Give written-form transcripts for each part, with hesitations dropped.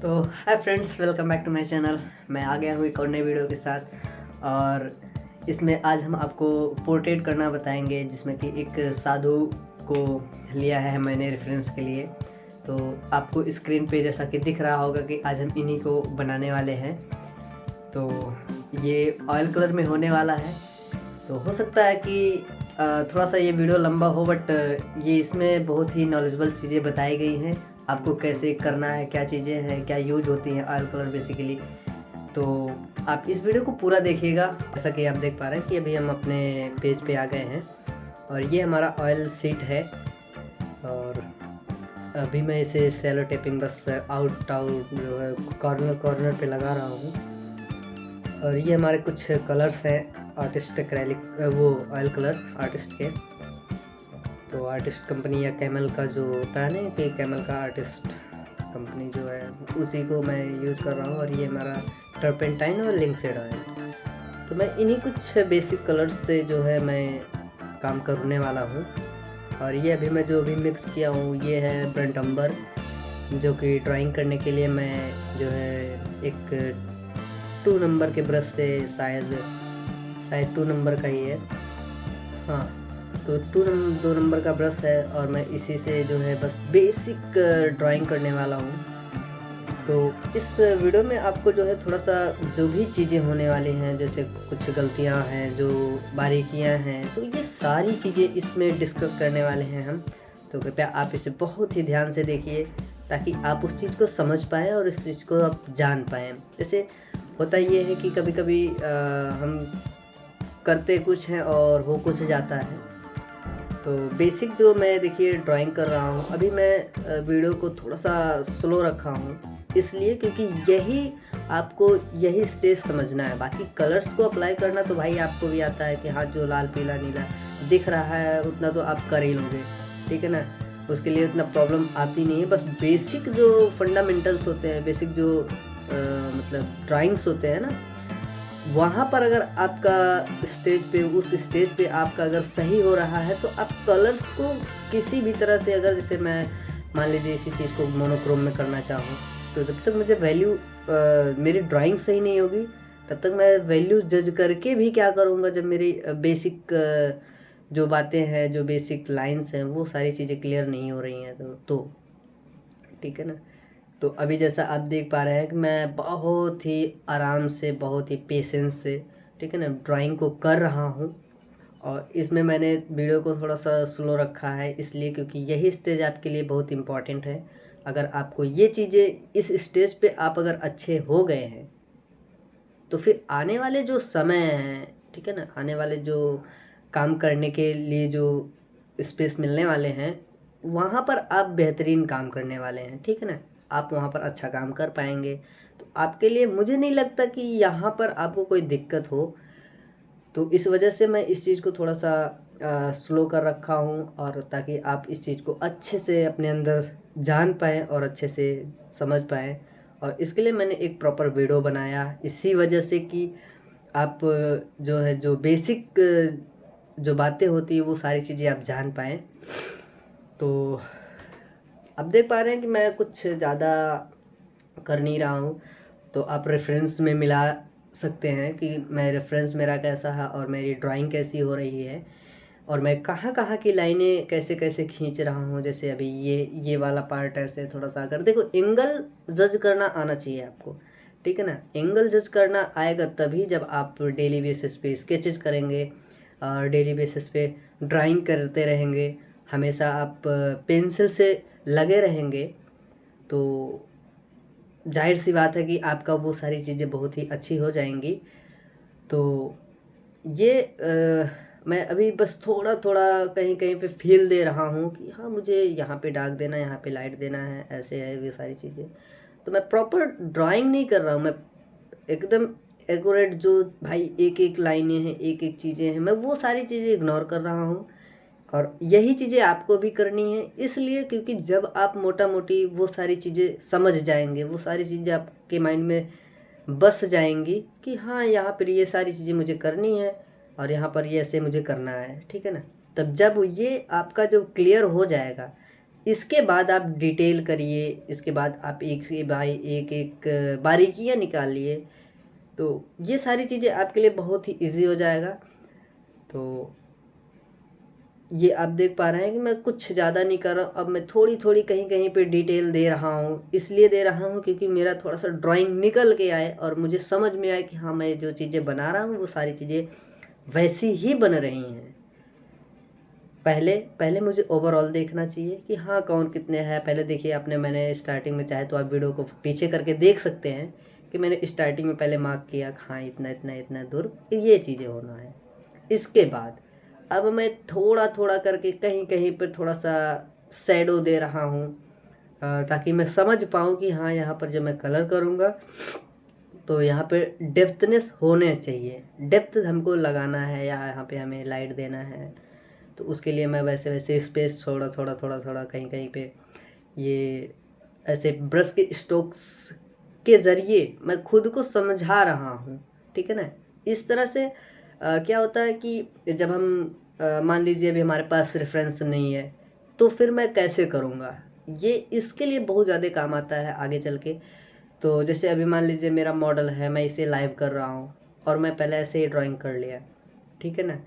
तो hi friends, welcome back to my channel. मैं आ गया हूँ एक और नई वीडियो के साथ। और इसमें आज हम आपको पोर्ट्रेट करना बताएंगे, जिसमें कि एक साधु को लिया है मैंने रेफरेंस के लिए। तो आपको स्क्रीन पे जैसा कि दिख रहा होगा कि आज हम इन्हीं को बनाने वाले हैं। तो ये ऑयल कलर में होने वाला है। तो हो सकता है कि थोड़ा सा ये वीडियो लंबा हो, बट ये इसमें बहुत ही नॉलेजेबल चीज़ें बताई गई हैं। आपको कैसे करना है, क्या चीज़ें हैं, क्या यूज होती हैं ऑयल कलर बेसिकली। तो आप इस वीडियो को पूरा देखिएगा। जैसा कि आप देख पा रहे हैं कि अभी हम अपने पेज पे आ गए हैं और ये हमारा ऑयल सीट है। और अभी मैं इसे सेलो टेपिंग बस आउट जो है कॉर्नर कॉर्नर पे लगा रहा हूँ। और ये हमारे कुछ कलर्स हैं, आर्टिस्ट एक्रेलिक, वो ऑयल कलर आर्टिस्ट के। तो आर्टिस्ट कंपनी या कैमल का जो होता है ना, कि कैमल का आर्टिस्ट कंपनी जो है, उसी को मैं यूज़ कर रहा हूँ। और ये हमारा टर्पेंटाइन और लिंकसेड ऑयल। तो मैं इन्हीं कुछ बेसिक कलर्स से जो है मैं काम करने वाला हूँ। और ये अभी मैं जो मिक्स किया हूँ ये है ब्रंट अम्बर, जो कि ड्राइंग करने के लिए मैं जो है एक 2 नंबर के ब्रश से, शायद 2 नंबर का ही है, हाँ। तो 2 नंबर का ब्रश है और मैं इसी से जो है बस बेसिक ड्राइंग करने वाला हूँ। तो इस वीडियो में आपको जो है थोड़ा सा जो भी चीज़ें होने वाली हैं, जैसे कुछ गलतियाँ हैं, जो बारीकियाँ हैं, तो ये सारी चीज़ें इसमें डिस्कस करने वाले हैं हम। तो कृपया आप इसे बहुत ही ध्यान से देखिए, ताकि आप उस चीज़ को समझ पाएँ और इस चीज़ को आप जान पाएँ। जैसे होता ये है कि कभी कभी हम करते कुछ हैं और हो कुछ जाता है। तो बेसिक जो मैं देखिए ड्राइंग कर रहा हूँ, अभी मैं वीडियो को थोड़ा सा स्लो रखा हूँ, इसलिए क्योंकि यही स्टेज समझना है। बाकी कलर्स को अप्लाई करना तो भाई आपको भी आता है कि हाँ, जो लाल पीला नीला दिख रहा है उतना तो आप कर ही लोगे, ठीक है ना। उसके लिए उतना प्रॉब्लम आती नहीं है। बस बेसिक जो फंडामेंटल्स होते हैं, बेसिक जो मतलब ड्राइंग्स होते हैं ना, वहाँ पर अगर आपका उस स्टेज पे आपका अगर सही हो रहा है, तो आप कलर्स को किसी भी तरह से, अगर जैसे मैं मान लीजिए इसी चीज़ को मोनोक्रोम में करना चाहूँ, तो जब तक मुझे मेरी ड्राइंग सही नहीं होगी, तब तक मैं वैल्यू जज करके भी क्या करूँगा, जब मेरी बेसिक जो बातें हैं, जो बेसिक लाइंस हैं, वो सारी चीज़ें क्लियर नहीं हो रही हैं, तो ठीक है ना। तो अभी जैसा आप देख पा रहे हैं कि मैं बहुत ही आराम से, बहुत ही पेशेंस से, ठीक है ना, ड्राइंग को कर रहा हूँ। और इसमें मैंने वीडियो को थोड़ा सा स्लो रखा है, इसलिए क्योंकि यही स्टेज आपके लिए बहुत इम्पॉर्टेंट है। अगर आपको ये चीज़ें इस स्टेज पे आप अगर अच्छे हो गए हैं, तो फिर आने वाले जो समय हैं, ठीक है ना, आने वाले जो काम करने के लिए जो स्पेस मिलने वाले हैं, वहाँ पर आप बेहतरीन काम करने वाले हैं, ठीक है ना। आप वहाँ पर अच्छा काम कर पाएंगे। तो आपके लिए मुझे नहीं लगता कि यहाँ पर आपको कोई दिक्कत हो। तो इस वजह से मैं इस चीज़ को थोड़ा सा स्लो कर रखा हूँ, और ताकि आप इस चीज़ को अच्छे से अपने अंदर जान पाएँ और अच्छे से समझ पाएँ। और इसके लिए मैंने एक प्रॉपर वीडियो बनाया, इसी वजह से कि आप जो है, जो बेसिक जो बातें होती है, वो सारी चीज़ें आप जान पाएँ। तो अब देख पा रहे हैं कि मैं कुछ ज़्यादा कर नहीं रहा हूँ। तो आप रेफरेंस में मिला सकते हैं कि मैं रेफरेंस मेरा कैसा है और मेरी ड्राइंग कैसी हो रही है, और मैं कहाँ कहाँ की लाइनें कैसे कैसे खींच रहा हूँ। जैसे अभी ये वाला पार्ट ऐसे थोड़ा सा, अगर देखो, एंगल जज करना आना चाहिए आपको, ठीक है ना। एंगल जज करना आएगा तभी जब आप डेली बेसिस पे स्केचेस करेंगे और डेली बेसिस पे ड्राइंग करते रहेंगे, हमेशा आप पेंसिल से लगे रहेंगे, तो जाहिर सी बात है कि आपका वो सारी चीज़ें बहुत ही अच्छी हो जाएंगी। तो ये मैं अभी बस थोड़ा थोड़ा कहीं कहीं पे फील दे रहा हूँ कि हाँ, मुझे यहाँ पे डार्क देना है, यहाँ पे लाइट देना है, ऐसे है ये सारी चीज़ें। तो मैं प्रॉपर ड्राइंग नहीं कर रहा हूँ, मैं एकदम एक्यूरेट, जो भाई एक एक लाइनें हैं, एक एक चीज़ें हैं, मैं वो सारी चीज़ें इग्नोर कर रहा हूँ। और यही चीज़ें आपको भी करनी है, इसलिए क्योंकि जब आप मोटा मोटी वो सारी चीज़ें समझ जाएंगे, वो सारी चीज़ें आपके माइंड में बस जाएंगी कि हाँ, यहाँ पर ये सारी चीज़ें मुझे करनी है और यहाँ पर ये ऐसे मुझे करना है, ठीक है ना। तब जब ये आपका जो क्लियर हो जाएगा, इसके बाद आप डिटेल करिए, इसके बाद आप एक से एक एक बारीकियाँ निकालिए, तो ये सारी चीज़ें आपके लिए बहुत ही ईजी हो जाएगा। तो ये आप देख पा रहे हैं कि मैं कुछ ज़्यादा नहीं कर रहा हूँ, अब मैं थोड़ी थोड़ी कहीं कहीं पे डिटेल दे रहा हूँ। इसलिए दे रहा हूँ क्योंकि मेरा थोड़ा सा ड्राइंग निकल के आए और मुझे समझ में आए कि हाँ, मैं जो चीज़ें बना रहा हूँ वो सारी चीज़ें वैसी ही बन रही हैं। पहले पहले मुझे ओवरऑल देखना चाहिए कि हाँ, कौन कितने हैं। पहले देखिए, आपने मैंने स्टार्टिंग में, चाहे तो आप वीडियो को पीछे करके देख सकते हैं कि मैंने स्टार्टिंग में पहले मार्क किया, हाँ इतना इतना इतना दूर ये चीज़ें होना है। इसके बाद अब मैं थोड़ा थोड़ा करके कहीं कहीं पर थोड़ा सा शैडो दे रहा हूँ, ताकि मैं समझ पाऊँ कि हाँ, यहाँ पर जब मैं कलर करूँगा तो यहाँ पे डेप्थनेस होने चाहिए, डेप्थ हमको लगाना है या यहाँ पे हमें लाइट देना है। तो उसके लिए मैं वैसे वैसे स्पेस थोड़ा थोड़ा थोड़ा थोड़ा कहीं कहीं पे ये ऐसे ब्रश के स्ट्रोक्स के ज़रिए मैं खुद को समझा रहा हूँ, ठीक है ना। इस तरह से क्या होता है कि जब हम मान लीजिए अभी हमारे पास रेफरेंस नहीं है, तो फिर मैं कैसे करूँगा, ये इसके लिए बहुत ज़्यादा काम आता है आगे चल के। तो जैसे अभी मान लीजिए मेरा मॉडल है, मैं इसे लाइव कर रहा हूँ और मैं पहले ऐसे ही ड्राइंग कर लिया, ठीक है ना।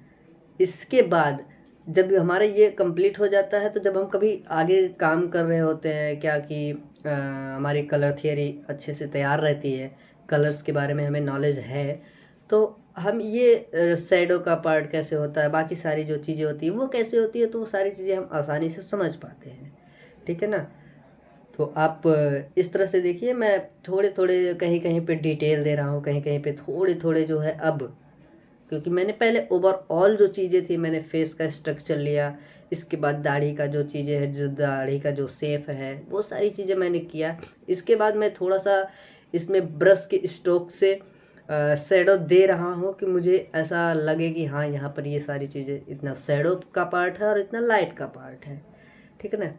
इसके बाद जब हमारा ये कंप्लीट हो जाता है, तो जब हम कभी आगे काम कर रहे होते हैं क्या कि हमारी कलर थियरी अच्छे से तैयार रहती है, कलर्स के बारे में हमें नॉलेज है, तो हम ये शैडो का पार्ट कैसे होता है, बाकी सारी जो चीज़ें होती है वो कैसे होती है, तो वो सारी चीज़ें हम आसानी से समझ पाते हैं, ठीक है ना। तो आप इस तरह से देखिए, मैं थोड़े थोड़े कहीं कहीं पे डिटेल दे रहा हूँ, कहीं कहीं पे थोड़े थोड़े जो है अब, क्योंकि मैंने पहले ओवरऑल जो चीज़ें थी मैंने फेस का स्ट्रक्चर लिया, इसके बाद दाढ़ी का जो चीज़ें है, जो दाढ़ी का जो शेप है, वो सारी चीज़ें मैंने किया। इसके बाद मैं थोड़ा सा इसमें ब्रश के स्ट्रोक से शैडो दे रहा हूँ कि मुझे ऐसा लगे कि हाँ, यहाँ पर ये सारी चीज़ें, इतना शैडो का पार्ट है और इतना लाइट का पार्ट है, ठीक है ना।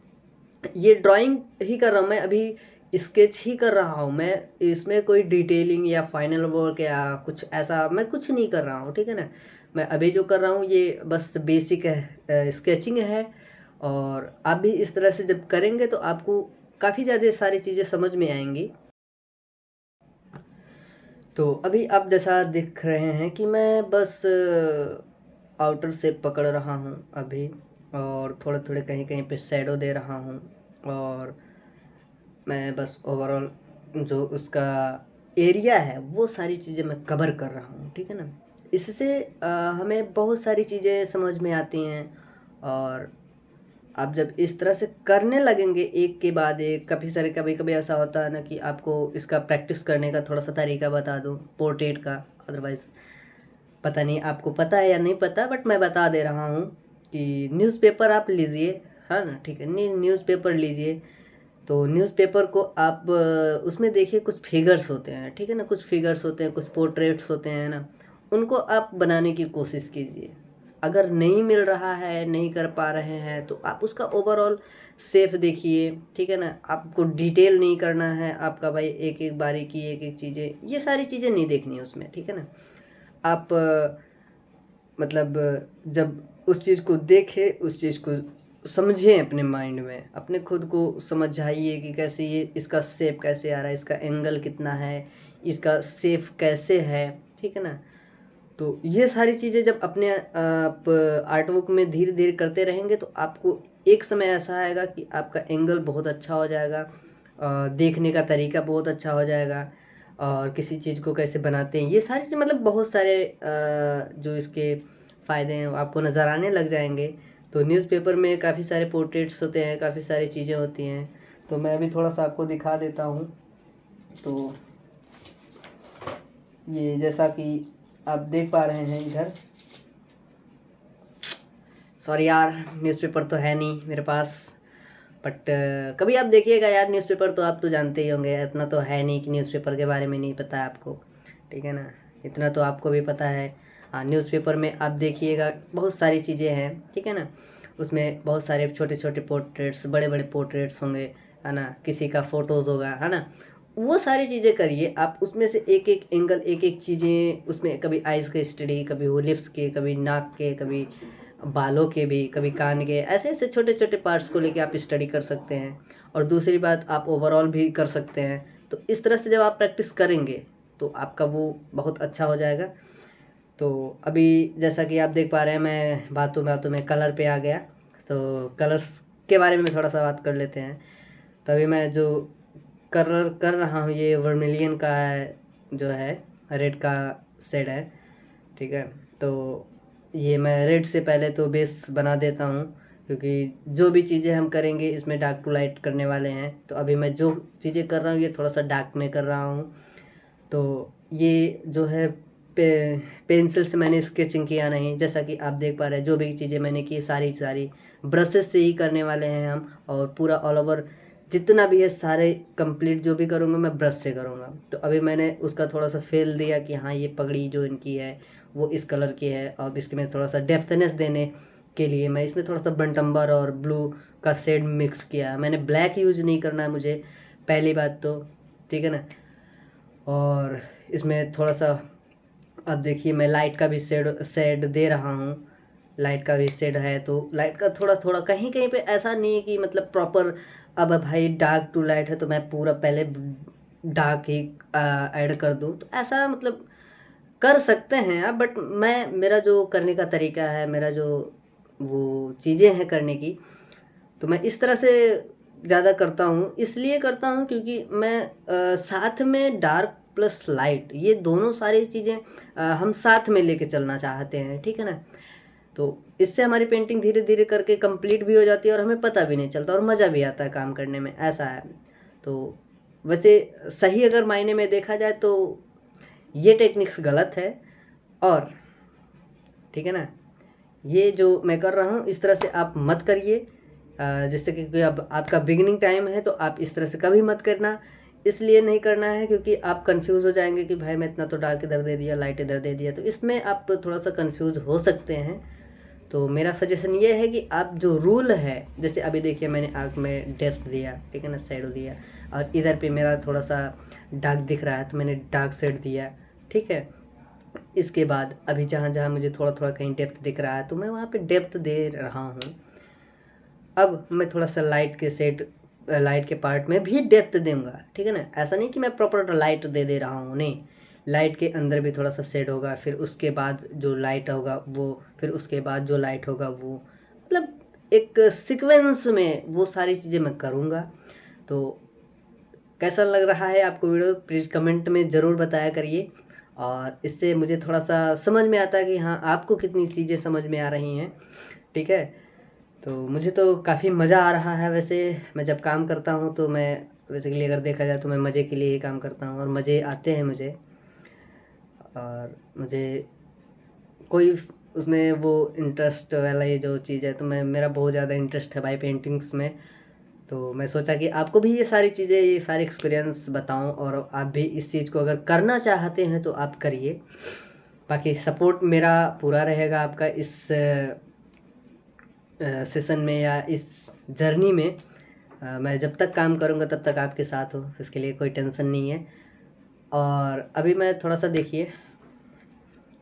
ये ड्राइंग ही कर रहा हूँ मैं, अभी स्केच ही कर रहा हूँ मैं, इसमें कोई डिटेलिंग या फाइनल वर्क या कुछ ऐसा मैं कुछ नहीं कर रहा हूँ, ठीक है ना। मैं अभी जो कर रहा हूँ ये बस बेसिक है, स्केचिंग है। और आप भी इस तरह से जब करेंगे तो आपको काफ़ी ज़्यादा सारी चीज़ें समझ में आएंगी। तो अभी आप जैसा दिख रहे हैं कि मैं बस आउटर शेप पकड़ रहा हूँ अभी, और थोड़े थोड़े कहीं कहीं पे शैडो दे रहा हूँ, और मैं बस ओवरऑल जो उसका एरिया है वो सारी चीज़ें मैं कवर कर रहा हूँ, ठीक है ना। इससे हमें बहुत सारी चीज़ें समझ में आती हैं। और आप जब इस तरह से करने लगेंगे एक के बाद एक, कभी कभी ऐसा होता है ना कि आपको इसका प्रैक्टिस करने का थोड़ा सा तरीका बता दूँ पोर्ट्रेट का, अदरवाइज़ पता नहीं आपको पता है या नहीं पता, बट मैं बता दे रहा हूँ कि न्यूज़पेपर आप लीजिए, है ना, ठीक है, न्यूज़पेपर लीजिए। तो न्यूज़पेपर को आप उसमें देखिए कुछ फिगर्स होते हैं, ठीक है ना, कुछ फिगर्स होते हैं, कुछ पोर्ट्रेट्स होते हैं ना, उनको आप बनाने की कोशिश कीजिए। अगर नहीं मिल रहा है, नहीं कर पा रहे हैं, तो आप उसका ओवरऑल शेप देखिए, ठीक है ना। आपको डिटेल नहीं करना है आपका भाई, एक एक बारीकी, एक एक चीज़ें, ये सारी चीज़ें नहीं देखनी है उसमें, ठीक है ना। आप मतलब जब उस चीज़ को देखें, उस चीज़ को समझें अपने माइंड में, अपने खुद को समझाइए कि कैसे ये, इसका शेप कैसे आ रहा है, इसका एंगल कितना है, इसका शेप कैसे है, ठीक है ना। तो ये सारी चीज़ें जब अपने आप आर्टवर्क में धीरे धीरे करते रहेंगे, तो आपको एक समय ऐसा आएगा कि आपका एंगल बहुत अच्छा हो जाएगा, देखने का तरीका बहुत अच्छा हो जाएगा, और किसी चीज़ को कैसे बनाते हैं, ये सारी चीज़, मतलब बहुत सारे जो इसके फ़ायदे हैं वो आपको नज़र आने लग जाएंगे। तो न्यूज़पेपर में काफ़ी सारे पोर्ट्रेट्स होते हैं, काफ़ी सारी चीज़ें होती हैं। तो मैं भी थोड़ा सा आपको दिखा देता हूँ। तो ये जैसा कि आप देख पा रहे हैं इधर, सॉरी यार, न्यूज़पेपर तो है नहीं मेरे पास, बट कभी आप देखिएगा यार न्यूज़पेपर, तो आप तो जानते ही होंगे, इतना तो है नहीं कि न्यूज़पेपर के बारे में नहीं पता है आपको, ठीक है ना, इतना तो आपको भी पता है। हाँ, न्यूज़पेपर में आप देखिएगा बहुत सारी चीज़ें हैं, ठीक है ना। उसमें बहुत सारे छोटे छोटे पोर्ट्रेट्स, बड़े बड़े पोर्ट्रेट्स होंगे, है ना, किसी का फ़ोटोज़ होगा, है ना। वो सारी चीज़ें करिए आप, उसमें से एक एक एंगल, एक एक चीज़ें उसमें, कभी आइज़ के स्टडी, कभी वो लिप्स के, कभी नाक के, कभी बालों के भी, कभी कान के, ऐसे ऐसे छोटे छोटे पार्ट्स को लेके आप स्टडी कर सकते हैं। और दूसरी बात, आप ओवरऑल भी कर सकते हैं। तो इस तरह से जब आप प्रैक्टिस करेंगे तो आपका वो बहुत अच्छा हो जाएगा। तो अभी जैसा कि आप देख पा रहे हैं, मैं बातों बातों में कलर पे आ गया। तो कलर्स के बारे में थोड़ा सा बात कर लेते हैं। तो अभी मैं जो कलर कर रहा हूँ ये वर्मिलियन का है, जो है रेड का शेड है, ठीक है। तो ये मैं रेड से पहले तो बेस बना देता हूँ, क्योंकि जो भी चीज़ें हम करेंगे इसमें डार्क टू लाइट करने वाले हैं। तो अभी मैं जो चीज़ें कर रहा हूँ ये थोड़ा सा डार्क में कर रहा हूँ। तो ये जो है पेंसिल से मैंने स्केचिंग किया नहीं, जैसा कि आप देख पा रहे हैं जो भी चीज़ें मैंने की सारी सारी ब्रशेस से ही करने वाले हैं हम। और पूरा ऑल ओवर जितना भी है सारे कंप्लीट जो भी करूँगा मैं ब्रश से करूँगा। तो अभी मैंने उसका थोड़ा सा फेल दिया कि हाँ ये पगड़ी जो इनकी है वो इस कलर की है। और इसके में थोड़ा सा डेप्थनेस देने के लिए मैं इसमें थोड़ा सा बंटम्बर और ब्लू का शेड मिक्स किया। मैंने ब्लैक यूज़ नहीं करना है मुझे, पहली बात तो, ठीक है ना। और इसमें थोड़ा सा अब देखिए मैं लाइट का भी शेड शेड दे रहा हूँ। लाइट का भी शेड है तो लाइट का थोड़ा थोड़ा कहीं कहीं पे ऐसा नहीं है कि मतलब प्रॉपर, अब भाई डार्क टू लाइट है तो मैं पूरा पहले डार्क ही ऐड कर दूँ, तो ऐसा मतलब कर सकते हैं आप। बट मैं, मेरा जो करने का तरीका है, मेरा जो वो चीज़ें हैं करने की, तो मैं इस तरह से ज़्यादा करता हूँ। इसलिए करता हूँ क्योंकि मैं साथ में डार्क प्लस लाइट ये दोनों सारी चीज़ें हम साथ में लेके चलना चाहते हैं, ठीक है ना। तो इससे हमारी पेंटिंग धीरे धीरे करके कंप्लीट भी हो जाती है और हमें पता भी नहीं चलता और मज़ा भी आता है काम करने में, ऐसा है। तो वैसे सही अगर मायने में देखा जाए तो ये टेक्निक्स गलत है। और ठीक है ना, ये जो मैं कर रहा हूँ इस तरह से आप मत करिए, जिससे कि अब आपका बिगिनिंग टाइम है तो आप इस तरह से कभी मत करना। इसलिए नहीं करना है क्योंकि आप कंफ्यूज हो जाएंगे कि भाई मैं इतना तो डार्क इधर दे दिया, लाइट इधर दे दिया, तो इसमें आप थोड़ा सा कंफ्यूज हो सकते हैं। तो मेरा सजेशन ये है कि आप जो रूल है, जैसे अभी देखिए मैंने आँख में डेप्थ दिया, ठीक है ना, शेडो दिया, और इधर पे मेरा थोड़ा सा डार्क दिख रहा है तो मैंने डार्क शेड दिया, ठीक है। इसके बाद अभी जहाँ जहाँ मुझे थोड़ा थोड़ा कहीं डेप्थ दिख रहा है तो मैं वहाँ पे डेप्थ दे रहा हूँ। अब मैं थोड़ा सा लाइट के सेट, लाइट के पार्ट में भी डेप्थ दूंगा, ठीक है ना। ऐसा नहीं कि मैं प्रॉपर लाइट दे दे रहा हूँ, नहीं, लाइट के अंदर भी थोड़ा सा शेड होगा, फिर उसके बाद जो लाइट होगा वो, फिर उसके बाद जो लाइट होगा वो, मतलब एक सीक्वेंस में वो सारी चीज़ें मैं करूँगा। तो कैसा लग रहा है आपको वीडियो, प्लीज़ कमेंट में ज़रूर बताया करिए। और इससे मुझे थोड़ा सा समझ में आता है कि हाँ आपको कितनी चीज़ें समझ में आ रही हैं, ठीक है। तो मुझे तो काफ़ी मज़ा आ रहा है। वैसे मैं जब काम करता हूँ तो मैं बेसिकली अगर देखा जाए तो मैं मज़े के लिए ही काम करता हूँ और मज़े आते हैं मुझे। और मुझे कोई उसमें वो इंटरेस्ट वाला ये जो चीज़ है, तो मैं, मेरा बहुत ज़्यादा इंटरेस्ट है भाई पेंटिंग्स में। तो मैं सोचा कि आपको भी ये सारी चीज़ें, ये सारी एक्सपीरियंस बताऊं और आप भी इस चीज़ को अगर करना चाहते हैं तो आप करिए। बाकी सपोर्ट मेरा पूरा रहेगा आपका इस सेशन में या इस जर्नी में। मैं जब तक काम करूँगा तब तक आपके साथ हूँ, इसके लिए कोई टेंशन नहीं है। और अभी मैं थोड़ा सा देखिए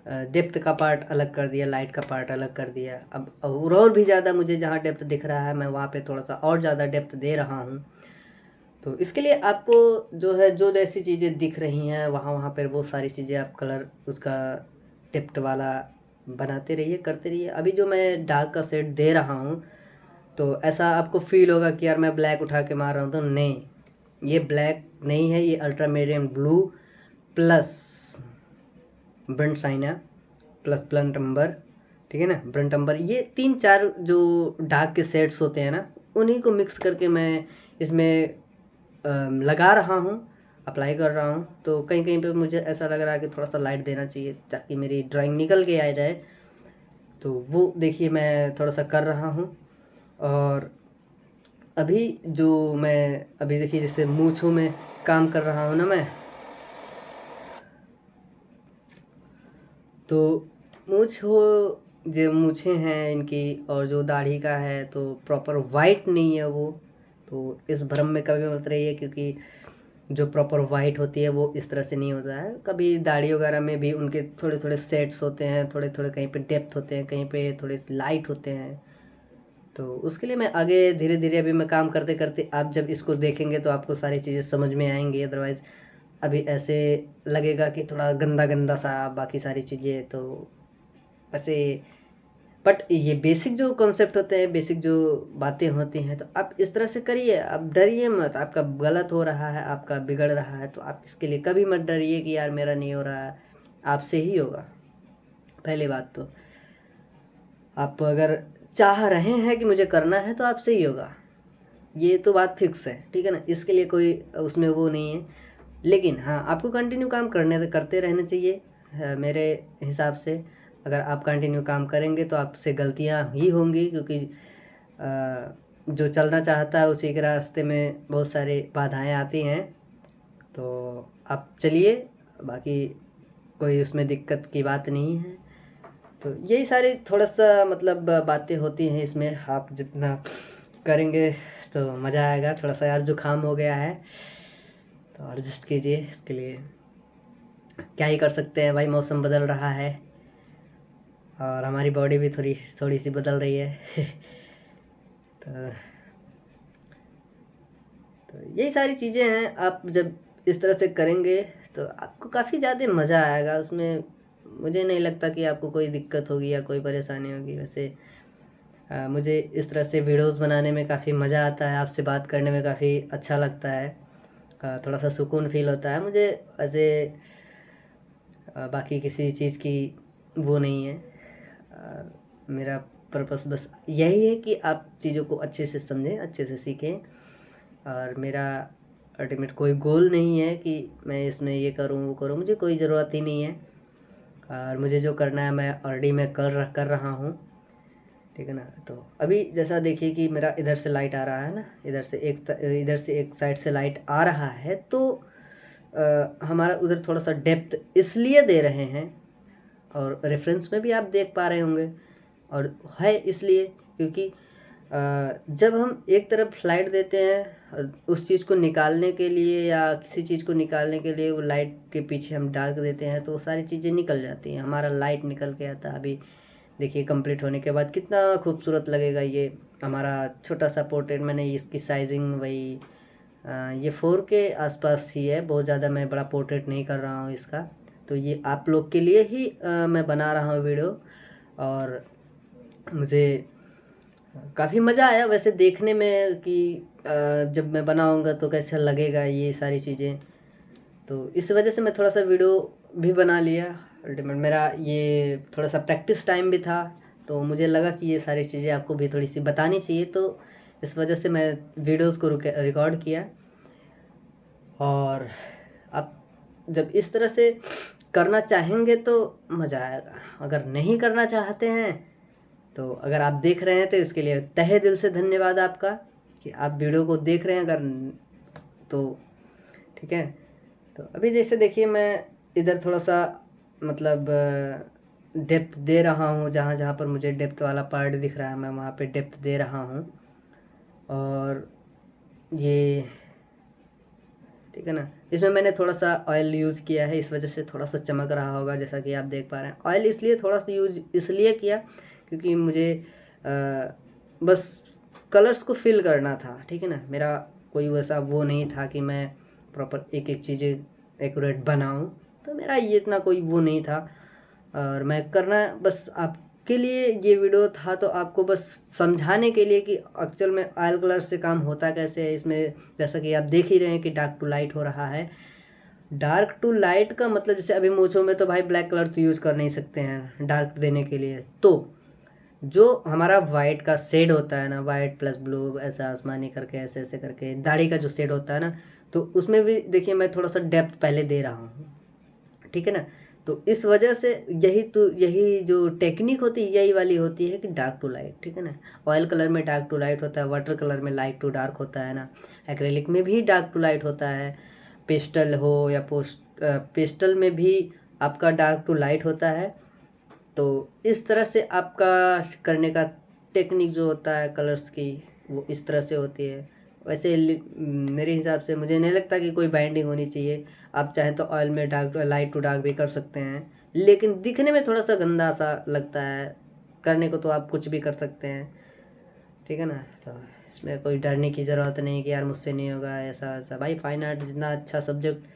डेप्थ का पार्ट अलग कर दिया, लाइट का पार्ट अलग कर दिया। अब और भी ज़्यादा मुझे जहाँ डेप्थ दिख रहा है मैं वहाँ पे थोड़ा सा और ज़्यादा डेप्थ दे रहा हूँ। तो इसके लिए आपको जो है, जो जैसी चीज़ें दिख रही हैं वहाँ वहाँ पर वो सारी चीज़ें आप कलर उसका डेप्थ वाला बनाते रहिए, करते रहिए। अभी जो मैं डार्क का शेड दे रहा हूँ तो ऐसा आपको फील होगा कि यार मैं ब्लैक उठा के मार रहा हूँ, तो नहीं, ये ब्लैक नहीं है, ये ultramarine blue plus burnt sienna plus burnt umber, ठीक है ना, ब्रंट अम्बर, ये 3-4 जो डार्क के सेट्स होते हैं ना उन्हीं को मिक्स करके मैं इसमें लगा रहा हूँ, अप्लाई कर रहा हूँ। तो कहीं कहीं पे मुझे ऐसा लग रहा है कि थोड़ा सा लाइट देना चाहिए ताकि मेरी ड्राइंग निकल के आ जाए। तो वो देखिए मैं थोड़ा सा कर रहा हूँ। और अभी जो मैं, अभी देखिए जैसे मूँछों में काम कर रहा हूँ ना मैं, तो मूँछ हो, जो मूँछें हैं इनकी और जो दाढ़ी का है तो प्रॉपर वाइट नहीं है वो। तो इस भ्रम में कभी मत रहिए, क्योंकि जो प्रॉपर वाइट होती है वो इस तरह से नहीं होता है। कभी दाढ़ी वगैरह में भी उनके थोड़े थोड़े सेट्स होते हैं, थोड़े थोड़े कहीं पे डेप्थ होते हैं, कहीं पे थोड़े लाइट होते हैं। तो उसके लिए मैं आगे धीरे धीरे अभी मैं काम करते करते आप जब इसको देखेंगे तो आपको सारी चीज़ें समझ में आएंगी। अदरवाइज़ अभी ऐसे लगेगा कि थोड़ा गंदा गंदा सा बाकी सारी चीज़ें तो ऐसे। बट ये बेसिक जो कॉन्सेप्ट होते हैं, बेसिक जो बातें होती हैं, तो आप इस तरह से करिए। आप डरिए मत। आपका गलत हो रहा है, आपका बिगड़ रहा है, तो आप इसके लिए कभी मत डरिए कि यार मेरा नहीं हो रहा है, आपसे ही होगा। पहली बात तो आप अगर चाह रहे हैं कि मुझे करना है तो आपसे ही होगा, ये तो बात फिक्स है, ठीक है ना। इसके लिए कोई उसमें वो नहीं है। लेकिन हाँ, आपको कंटिन्यू काम करते रहना चाहिए। मेरे हिसाब से अगर आप कंटिन्यू काम करेंगे तो आपसे गलतियाँ ही होंगी, क्योंकि जो चलना चाहता है उसी के रास्ते में बहुत सारी बाधाएं आती हैं। तो आप चलिए, बाकी कोई उसमें दिक्कत की बात नहीं है। तो यही सारी थोड़ा सा मतलब बातें होती हैं इसमें। आप जितना करेंगे तो मज़ा आएगा। थोड़ा सा यार जुकाम हो गया है तो एडजस्ट कीजिए। इसके लिए क्या ही कर सकते हैं भाई, मौसम बदल रहा है और हमारी बॉडी भी थोड़ी थोड़ी सी बदल रही है। तो यही सारी चीज़ें हैं। आप जब इस तरह से करेंगे तो आपको काफ़ी ज़्यादा मज़ा आएगा उसमें। मुझे नहीं लगता कि आपको कोई दिक्कत होगी या कोई परेशानी होगी। वैसे मुझे इस तरह से वीडियोस बनाने में काफ़ी मज़ा आता है, आपसे बात करने में काफ़ी अच्छा लगता है, थोड़ा सा सुकून फील होता है मुझे। ऐसे बाकी किसी चीज़ की वो नहीं है। मेरा पर्पस बस यही है कि आप चीज़ों को अच्छे से समझें, अच्छे से सीखें। और मेरा अल्टीमेट कोई गोल नहीं है कि मैं इसमें ये करूँ वो करूँ, मुझे कोई ज़रूरत ही नहीं है। और मुझे जो करना है मैं ऑलरेडी मैं कर रहा हूँ, ठीक है ना। तो अभी जैसा देखिए कि मेरा इधर से लाइट आ रहा है ना, इधर से एक साइड से लाइट आ रहा है, तो हमारा उधर थोड़ा सा डेप्थ इसलिए दे रहे हैं, और रेफरेंस में भी आप देख पा रहे होंगे, और है इसलिए क्योंकि जब हम एक तरफ लाइट देते हैं उस चीज़ को निकालने के लिए या किसी चीज़ को निकालने के लिए, वो लाइट के पीछे हम डार्क देते हैं तो वो सारी चीज़ें निकल जाती हैं, हमारा लाइट निकल के आता है। अभी देखिए कंप्लीट होने के बाद कितना खूबसूरत लगेगा ये हमारा छोटा सा पोर्ट्रेट। मैंने इसकी साइजिंग वही ये 4 के आसपास ही है, बहुत ज़्यादा मैं बड़ा पोर्ट्रेट नहीं कर रहा हूँ इसका। तो ये आप लोग के लिए ही मैं बना रहा हूँ वीडियो, और मुझे काफ़ी मज़ा आया वैसे देखने में कि जब मैं बनाऊँगा तो कैसा लगेगा ये सारी चीज़ें। तो इस वजह से मैं थोड़ा सा वीडियो भी बना लिया। अल्टीमेट मेरा ये थोड़ा सा प्रैक्टिस टाइम भी था, तो मुझे लगा कि ये सारी चीज़ें आपको भी थोड़ी सी बतानी चाहिए, तो इस वजह से मैं वीडियोस को रिकॉर्ड किया। और आप जब इस तरह से करना चाहेंगे तो मज़ा आएगा। अगर नहीं करना चाहते हैं तो अगर आप देख रहे हैं तो इसके लिए तहे दिल से धन्यवाद आपका कि आप वीडियो को देख रहे हैं। अगर तो ठीक है। तो अभी जैसे देखिए मैं इधर थोड़ा सा मतलब डेप्थ दे रहा हूँ, जहाँ जहाँ पर मुझे डेप्थ वाला पार्ट दिख रहा है मैं वहाँ पे डेप्थ दे रहा हूँ। और ये ठीक है ना, इसमें मैंने थोड़ा सा ऑयल यूज़ किया है, इस वजह से थोड़ा सा चमक रहा होगा जैसा कि आप देख पा रहे हैं। ऑयल इसलिए थोड़ा सा यूज इसलिए किया क्योंकि मुझे बस कलर्स को फिल करना था, ठीक है ना। मेरा कोई वैसा वो नहीं था कि मैं प्रॉपर एक एक चीज़ें एक्यूरेट बनाऊं, तो मेरा ये इतना कोई वो नहीं था। और मैं करना बस आपके लिए ये वीडियो था, तो आपको बस समझाने के लिए कि एक्चुअल में ऑयल कलर से काम होता कैसे है इसमें। जैसा कि आप देख ही रहे हैं कि डार्क टू लाइट हो रहा है। डार्क टू लाइट का मतलब जैसे अभी मूंछों में तो भाई ब्लैक कलर तो यूज़ कर नहीं सकते हैं डार्क देने के लिए, तो जो हमारा वाइट का शेड होता है ना, वाइट प्लस ब्लू ऐसा आसमानी करके ऐसे ऐसे करके दाढ़ी का जो शेड होता है ना, तो उसमें भी देखिए मैं थोड़ा सा डेप्थ पहले दे रहा हूँ, ठीक है ना। तो इस वजह से यही जो टेक्निक होती है यही वाली होती है कि डार्क टू लाइट, ठीक है ना। ऑयल कलर में डार्क टू लाइट होता है, वाटर कलर में लाइट टू डार्क होता है ना, एक्रेलिक में भी डार्क टू लाइट होता है, पेस्टल हो या पेस्टल में भी आपका डार्क टू लाइट होता है। तो इस तरह से आपका करने का टेक्निक जो होता है कलर्स की वो इस तरह से होती है। वैसे मेरे हिसाब से मुझे नहीं लगता कि कोई बाइंडिंग होनी चाहिए। आप चाहें तो ऑयल में डार्क लाइट टू डार्क भी कर सकते हैं, लेकिन दिखने में थोड़ा सा गंदा सा लगता है। करने को तो आप कुछ भी कर सकते हैं, ठीक है ना। तो इसमें कोई डरने की ज़रूरत नहीं कि यार मुझसे नहीं होगा ऐसा ऐसा। भाई फाइन आर्ट जितना अच्छा सब्जेक्ट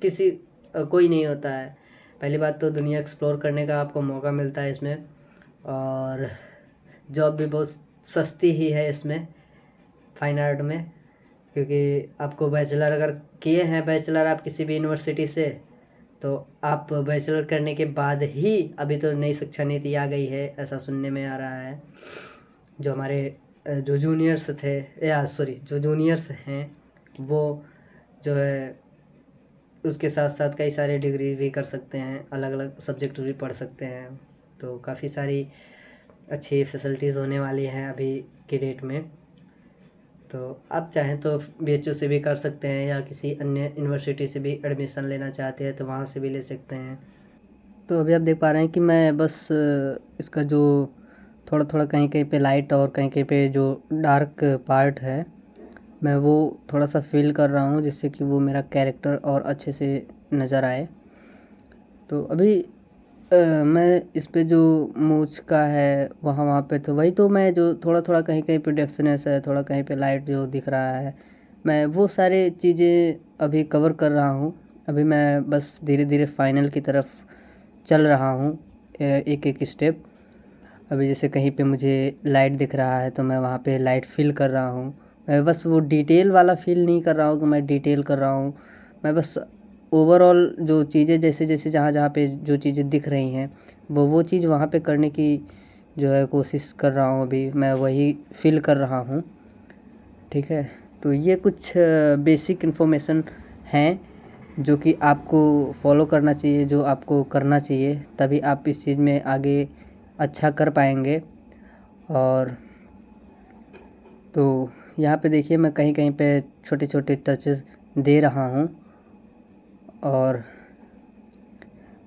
किसी कोई नहीं होता है। पहली बात तो दुनिया एक्सप्लोर करने का आपको मौका मिलता है इसमें, और जॉब भी बहुत सस्ती ही है इसमें फाइन आर्ट में, क्योंकि आपको बैचलर अगर किए हैं, बैचलर आप किसी भी यूनिवर्सिटी से, तो आप बैचलर करने के बाद ही, अभी तो नई शिक्षा नीति आ गई है ऐसा सुनने में आ रहा है, जो हमारे जो जूनियर्स थे, या सॉरी जो जूनियर्स हैं, वो जो है उसके साथ साथ कई सारे डिग्री भी कर सकते हैं, अलग अलग सब्जेक्ट भी पढ़ सकते हैं। तो काफ़ी सारी अच्छी फैसिलिटीज़ होने वाली हैं अभी की डेट में। तो आप चाहें तो BHU से भी कर सकते हैं, या किसी अन्य यूनिवर्सिटी से भी एडमिशन लेना चाहते हैं तो वहाँ से भी ले सकते हैं। तो अभी आप देख पा रहे हैं कि मैं बस इसका जो थोड़ा थोड़ा कहीं कहीं पे लाइट और कहीं कहीं पे जो डार्क पार्ट है, मैं वो थोड़ा सा फील कर रहा हूँ, जिससे कि वो मेरा कैरेक्टर और अच्छे से नज़र आए। तो अभी मैं इस पे जो मूंछ का है वहाँ वहाँ पे, तो वही तो मैं जो थोड़ा थोड़ा कहीं कहीं पे डेप्थनेस है, थोड़ा कहीं पे लाइट जो दिख रहा है, मैं वो सारे चीज़ें अभी कवर कर रहा हूँ। अभी मैं बस धीरे धीरे फाइनल की तरफ चल रहा हूँ, एक एक स्टेप। अभी जैसे कहीं पे मुझे लाइट दिख रहा है तो मैं वहाँ पे लाइट फिल कर रहा हूँ। मैं बस वो डिटेल वाला फील नहीं कर रहा हूँ कि मैं डिटेल कर रहा हूँ, मैं बस ओवरऑल जो चीज़ें जैसे जैसे जहाँ जहाँ पे जो चीज़ें दिख रही हैं, वो चीज़ वहाँ पे करने की जो है कोशिश कर रहा हूँ। अभी मैं वही फील कर रहा हूँ, ठीक है। तो ये कुछ बेसिक इन्फॉर्मेशन हैं जो कि आपको फॉलो करना चाहिए, जो आपको करना चाहिए, तभी आप इस चीज़ में आगे अच्छा कर पाएंगे। और तो यहाँ पे देखिए मैं कहीं कहीं पे छोटे छोटे टचेस दे रहा हूँ। और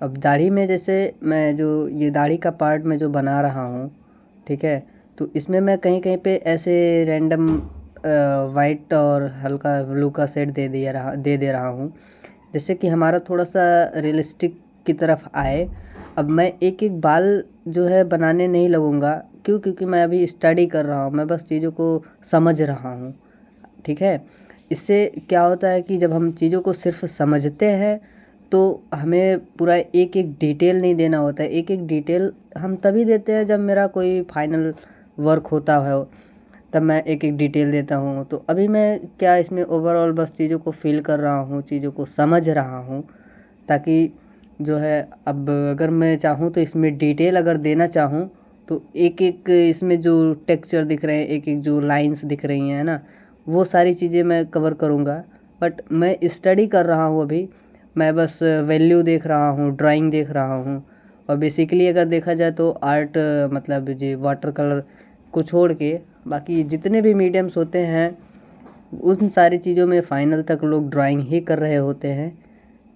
अब दाढ़ी में जैसे मैं जो ये दाढ़ी का पार्ट में जो बना रहा हूँ, ठीक है, तो इसमें मैं कहीं कहीं पे ऐसे रैंडम वाइट और हल्का ब्लू का शेड दे दे रहा हूँ, जैसे कि हमारा थोड़ा सा रियलिस्टिक की तरफ आए। अब मैं एक एक बाल जो है बनाने नहीं लगूँगा, क्यों? क्योंकि मैं अभी स्टडी कर रहा हूँ, मैं बस चीज़ों को समझ रहा हूँ, ठीक है। इससे क्या होता है कि जब हम चीज़ों को सिर्फ समझते हैं तो हमें पूरा एक एक डिटेल नहीं देना होता है। एक एक डिटेल हम तभी देते हैं जब मेरा कोई फाइनल वर्क होता है, तब मैं एक एक डिटेल देता हूँ। तो अभी मैं क्या इसमें ओवरऑल बस चीज़ों को फील कर रहा हूँ, चीज़ों को समझ रहा हूँ, ताकि जो है अब अगर मैं चाहूँ तो इसमें डिटेल अगर देना चाहूँ तो एक एक इसमें जो टेक्सचर दिख रहे हैं, एक एक जो लाइंस दिख रही हैं ना, वो सारी चीज़ें मैं कवर करूँगा। बट मैं स्टडी कर रहा हूँ अभी, मैं बस वैल्यू देख रहा हूँ, ड्राइंग देख रहा हूँ। और बेसिकली अगर देखा जाए तो आर्ट मतलब जी वाटर कलर को छोड़ के बाकी जितने भी मीडियम्स होते हैं उन सारी चीज़ों में फ़ाइनल तक लोग ड्राइंग ही कर रहे होते हैं,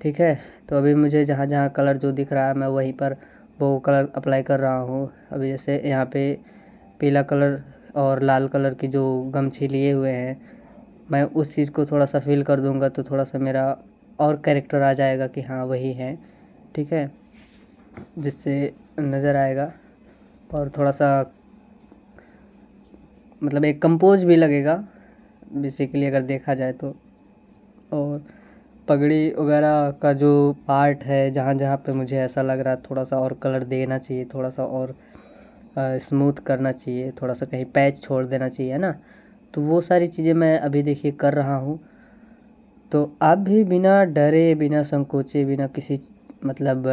ठीक है। तो अभी मुझे जहाँ जहाँ कलर जो दिख रहा है मैं वहीं पर वो कलर अप्लाई कर रहा हूँ। अभी जैसे यहाँ पे पीला कलर और लाल कलर की जो गमछी लिए हुए हैं, मैं उस चीज़ को थोड़ा सा फील कर दूंगा तो थोड़ा सा मेरा और कैरेक्टर आ जाएगा कि हाँ वही है, ठीक है, जिससे नज़र आएगा और थोड़ा सा मतलब एक कंपोज भी लगेगा बेसिकली अगर देखा जाए तो। और पगड़ी वगैरह का जो पार्ट है, जहाँ जहाँ पे मुझे ऐसा लग रहा है थोड़ा सा और कलर देना चाहिए, थोड़ा सा और स्मूथ करना चाहिए, थोड़ा सा कहीं पैच छोड़ देना चाहिए, है ना, तो वो सारी चीज़ें मैं अभी देखिए कर रहा हूँ। तो आप भी बिना डरे, बिना संकोचे, बिना किसी मतलब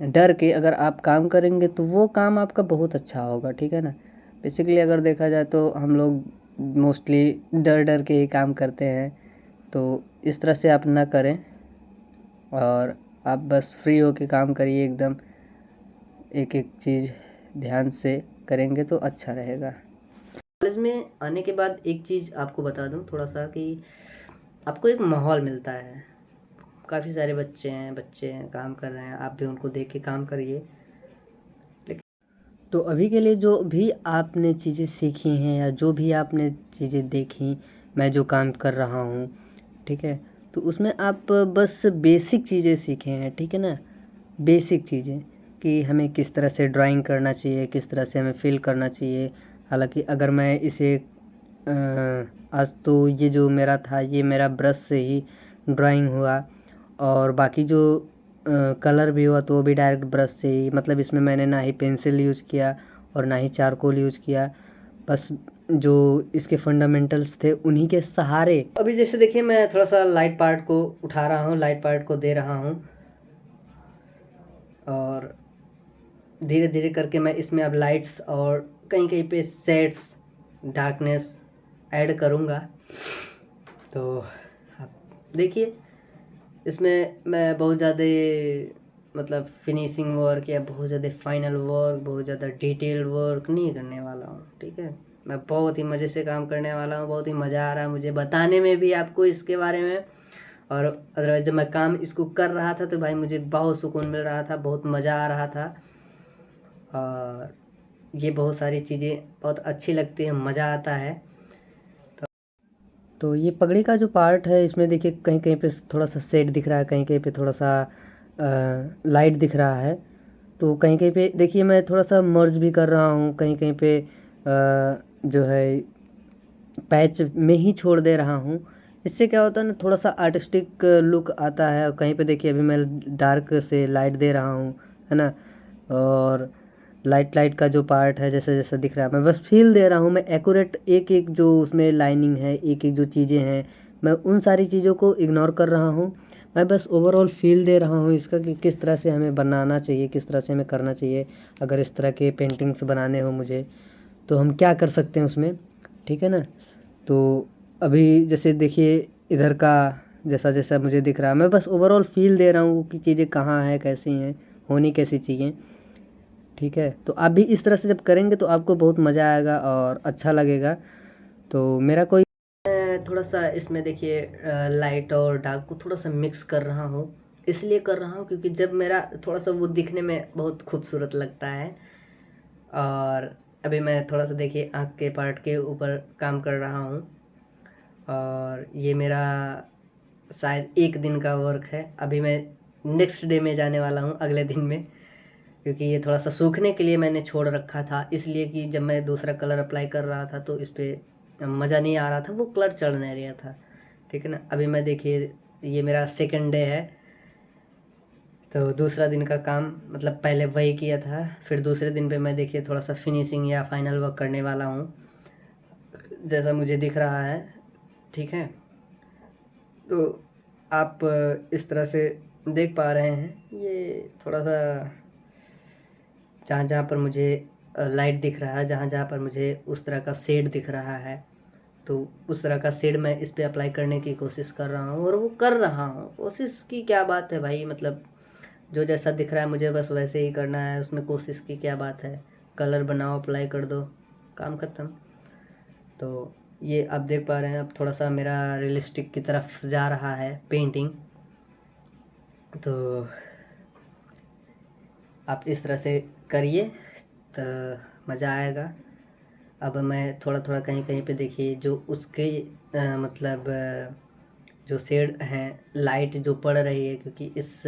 डर के अगर आप काम करेंगे तो वो काम आपका बहुत अच्छा होगा, ठीक है ना। बेसिकली अगर देखा जाए तो हम लोग मोस्टली डर डर के ही काम करते हैं, तो इस तरह से आप ना करें और आप बस फ्री होके काम करिए एकदम, एक एक चीज़ ध्यान से करेंगे तो अच्छा रहेगा। कॉलेज में आने के बाद एक चीज़ आपको बता दूं थोड़ा सा, कि आपको एक माहौल मिलता है, काफ़ी सारे बच्चे हैं काम कर रहे हैं, आप भी उनको देख के काम करिए। लेकिन तो अभी के लिए जो भी आपने चीज़ें सीखी हैं या जो भी आपने चीज़ें देखी, मैं जो काम कर रहा हूँ, ठीक है। तो उसमें आप बस बेसिक चीज़ें सीखे हैं, ठीक है ना, बेसिक चीज़ें कि हमें किस तरह से ड्राइंग करना चाहिए, किस तरह से हमें फिल करना चाहिए। हालांकि अगर मैं इसे आज तो ये जो मेरा था ये मेरा ब्रश से ही ड्राइंग हुआ, और बाकी जो कलर भी हुआ तो वो भी डायरेक्ट ब्रश से ही, मतलब इसमें मैंने ना ही पेंसिल यूज़ किया और ना ही चारकोल यूज़ किया, बस जो इसके फंडामेंटल्स थे उन्हीं के सहारे। अभी जैसे देखिए मैं थोड़ा सा लाइट पार्ट को उठा रहा हूँ, लाइट पार्ट को दे रहा हूँ, और धीरे धीरे करके मैं इसमें अब लाइट्स और कहीं कहीं पे शेड्स, डार्कनेस ऐड करूँगा। तो आप देखिए इसमें मैं बहुत ज़्यादा मतलब फिनिशिंग वर्क या बहुत ज़्यादा फाइनल वर्क, बहुत ज़्यादा डिटेल्ड वर्क नहीं करने वाला हूँ, ठीक है। मैं बहुत ही मज़े से काम करने वाला हूँ, बहुत ही मज़ा आ रहा है मुझे बताने में भी आपको इसके बारे में। और अदरवाइज जब मैं काम इसको कर रहा था तो भाई मुझे बहुत सुकून मिल रहा था, बहुत मज़ा आ रहा था, और ये बहुत सारी चीज़ें बहुत अच्छी लगती है, मज़ा आता है। तो ये पगड़ी का जो पार्ट है इसमें देखिए कहीं कहीं पे थोड़ा सा शेड दिख रहा है, कहीं कहीं पे थोड़ा सा लाइट दिख रहा है। तो कहीं कहीं पे देखिए मैं थोड़ा सा मर्ज भी कर रहा हूँ, कहीं कहीं पे जो है पैच में ही छोड़ दे रहा हूँ। इससे क्या होता है ना, थोड़ा सा आर्टिस्टिक लुक आता है। कहीं पे देखिए अभी मैं डार्क से लाइट दे रहा हूँ, है ना, और लाइट का जो पार्ट है जैसे जैसे दिख रहा है मैं बस फील दे रहा हूँ। मैं एक्यूरेट एक एक जो उसमें लाइनिंग है, एक एक जो चीज़ें हैं, मैं उन सारी चीज़ों को इग्नोर कर रहा हूँ। मैं बस ओवरऑल फील दे रहा हूँ इसका कि किस तरह से हमें बनाना चाहिए, किस तरह से हमें करना चाहिए। अगर इस तरह के पेंटिंग्स बनाने हो मुझे तो हम क्या कर सकते हैं उसमें, ठीक है ना। तो अभी जैसे देखिए इधर का जैसा जैसा मुझे दिख रहा है मैं बस ओवरऑल फील दे रहा हूँ कि चीज़ें कहाँ हैं, कैसी हैं, होनी कैसी चाहिए, ठीक है। तो आप भी इस तरह से जब करेंगे तो आपको बहुत मज़ा आएगा और अच्छा लगेगा। तो मेरा कोई थोड़ा सा इसमें देखिए लाइट और डार्क को थोड़ा सा मिक्स कर रहा हूँ, इसलिए कर रहा हूँ क्योंकि जब मेरा थोड़ा सा वो दिखने में बहुत खूबसूरत लगता है। और अभी मैं थोड़ा सा देखिए आँख के पार्ट के ऊपर काम कर रहा हूँ, और ये मेरा शायद एक दिन का वर्क है। अभी मैं नेक्स्ट डे में जाने वाला हूँ, अगले दिन में, क्योंकि ये थोड़ा सा सूखने के लिए मैंने छोड़ रखा था, इसलिए कि जब मैं दूसरा कलर अप्लाई कर रहा था तो इस पर मज़ा नहीं आ रहा था, वो कलर चढ़ नहीं रहा था, ठीक है ना। अभी मैं देखिए ये मेरा सेकंड डे है, तो दूसरा दिन का काम मतलब पहले वही किया था, फिर दूसरे दिन पे मैं देखिए थोड़ा सा फिनिशिंग या फाइनल वर्क करने वाला हूँ जैसा मुझे दिख रहा है, ठीक है। तो आप इस तरह से देख पा रहे हैं, ये थोड़ा सा जहाँ जहाँ पर मुझे लाइट दिख रहा है, जहाँ जहाँ पर मुझे उस तरह का शेड दिख रहा है, तो उस तरह का शेड मैं इस पे अप्लाई करने की कोशिश कर रहा हूँ, और वो कर रहा हूँ। कोशिश की क्या बात है भाई, मतलब जो जैसा दिख रहा है मुझे बस वैसे ही करना है, उसमें कोशिश की क्या बात है। कलर बनाओ, अप्लाई कर दो, काम ख़त्म। तो ये आप देख पा रहे हैं, अब थोड़ा सा मेरा रियलिस्टिक की तरफ जा रहा है पेंटिंग। तो आप इस तरह से करिए तो मज़ा आएगा। अब मैं थोड़ा थोड़ा कहीं कहीं पे देखिए जो उसके मतलब जो शेड हैं, लाइट जो पड़ रही है, क्योंकि इस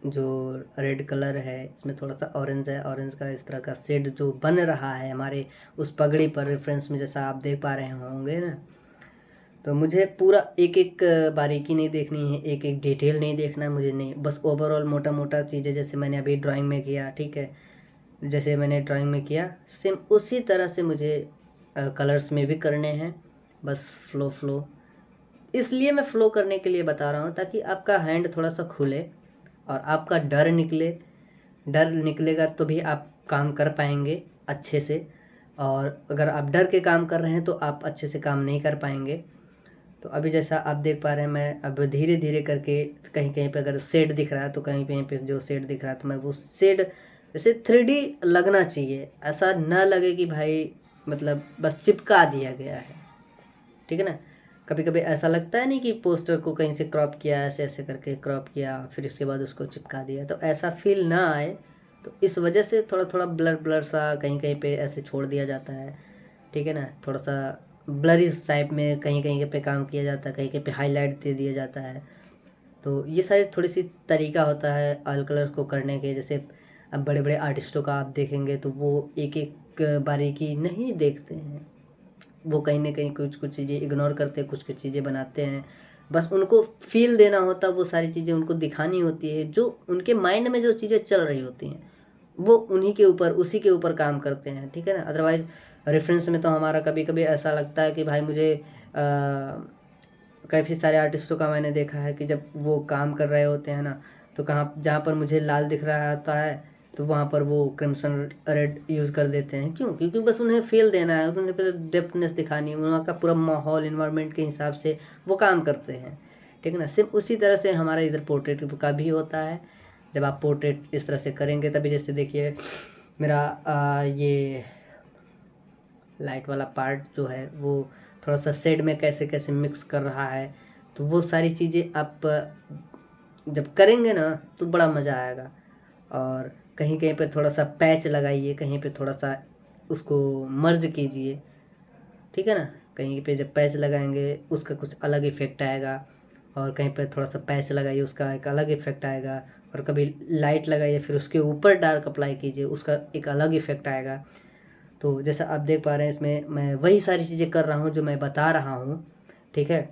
जो रेड कलर है इसमें थोड़ा सा ऑरेंज है, ऑरेंज का इस तरह का शेड जो बन रहा है हमारे उस पगड़ी पर रेफरेंस में, जैसा आप देख पा रहे होंगे ना। तो मुझे पूरा एक एक बारीकी नहीं देखनी है, एक एक डिटेल नहीं देखना है मुझे, नहीं, बस ओवरऑल मोटा मोटा चीज़ें जैसे मैंने अभी ड्राइंग में किया, ठीक है, जैसे मैंने ड्राइंग में किया सेम उसी तरह से मुझे कलर्स में भी करने हैं। बस फ्लो फ्लो, इसलिए मैं फ़्लो करने के लिए बता रहा हूँ ताकि आपका हैंड थोड़ा सा खुले और आपका डर निकले। डर निकलेगा तो भी आप काम कर पाएंगे अच्छे से, और अगर आप डर के काम कर रहे हैं तो आप अच्छे से काम नहीं कर पाएंगे। तो अभी जैसा आप देख पा रहे हैं मैं अब धीरे धीरे करके कहीं कहीं पे अगर शेड दिख रहा है तो कहीं कहीं पे जो शेड दिख रहा है तो मैं वो शेड जैसे 3D लगना चाहिए, ऐसा ना लगे कि भाई मतलब बस चिपका दिया गया है, ठीक है ना। कभी कभी ऐसा लगता है नहीं कि पोस्टर को कहीं से क्रॉप किया, ऐसे ऐसे करके क्रॉप किया फिर उसके बाद उसको चिपका दिया, तो ऐसा फील ना आए। तो इस वजह से थोड़ा थोड़ा ब्लर ब्लर सा कहीं कहीं पे ऐसे छोड़ दिया जाता है, ठीक है ना, थोड़ा सा ब्लरिश टाइप में कहीं कहीं पे काम किया जाता है, कहीं कहीं पे हाईलाइट दे दिया जाता है। तो ये सारी थोड़ी सी तरीका होता है ऑयल कलर को करने के। जैसे अब बड़े बड़े आर्टिस्टों का आप देखेंगे तो वो एक एक बारीकी नहीं देखते हैं, वो कहीं ना कहीं कुछ कुछ चीज़ें इग्नोर करते हैं, कुछ कुछ चीज़ें बनाते हैं। बस उनको फील देना होता है, वो सारी चीज़ें उनको दिखानी होती है। जो उनके माइंड में जो चीज़ें चल रही होती हैं वो उन्हीं के ऊपर, उसी के ऊपर काम करते हैं, ठीक है ना। अदरवाइज़ रेफरेंस में तो हमारा कभी कभी ऐसा लगता है कि भाई मुझे काफ़ी सारे आर्टिस्टों का मैंने देखा है कि जब वो काम कर रहे होते हैं ना, तो कहाँ जहाँ पर मुझे लाल दिख रहा होता है तो वहाँ पर वो क्रिम्सन रेड यूज़ कर देते हैं। क्यों? क्योंकि बस उन्हें फील देना है, उन्हें फिर डेप्थनेस दिखानी है, वहाँ का पूरा माहौल इन्वायरमेंट के हिसाब से वो काम करते हैं, ठीक है ना। सिर्फ उसी तरह से हमारा इधर पोर्ट्रेट का भी होता है। जब आप पोर्ट्रेट इस तरह से करेंगे तभी, जैसे देखिए मेरा ये लाइट वाला पार्ट जो है वो थोड़ा सा शेड में कैसे कैसे मिक्स कर रहा है, तो वो सारी चीज़ें आप जब करेंगे ना तो बड़ा मज़ा आएगा। और कहीं कहीं पर थोड़ा सा पैच लगाइए, कहीं पे थोड़ा सा उसको मर्ज कीजिए, ठीक है ना। कहीं पे जब पैच लगाएंगे उसका कुछ अलग इफ़ेक्ट आएगा, और कहीं पे थोड़ा सा पैच लगाइए उसका एक अलग इफ़ेक्ट आएगा, और कभी लाइट लगाइए फिर उसके ऊपर डार्क अप्लाई कीजिए उसका एक अलग इफ़ेक्ट आएगा। तो जैसा आप देख पा रहे हैं इसमें मैं वही सारी चीज़ें कर रहा हूँ जो मैं बता रहा हूँ, ठीक है।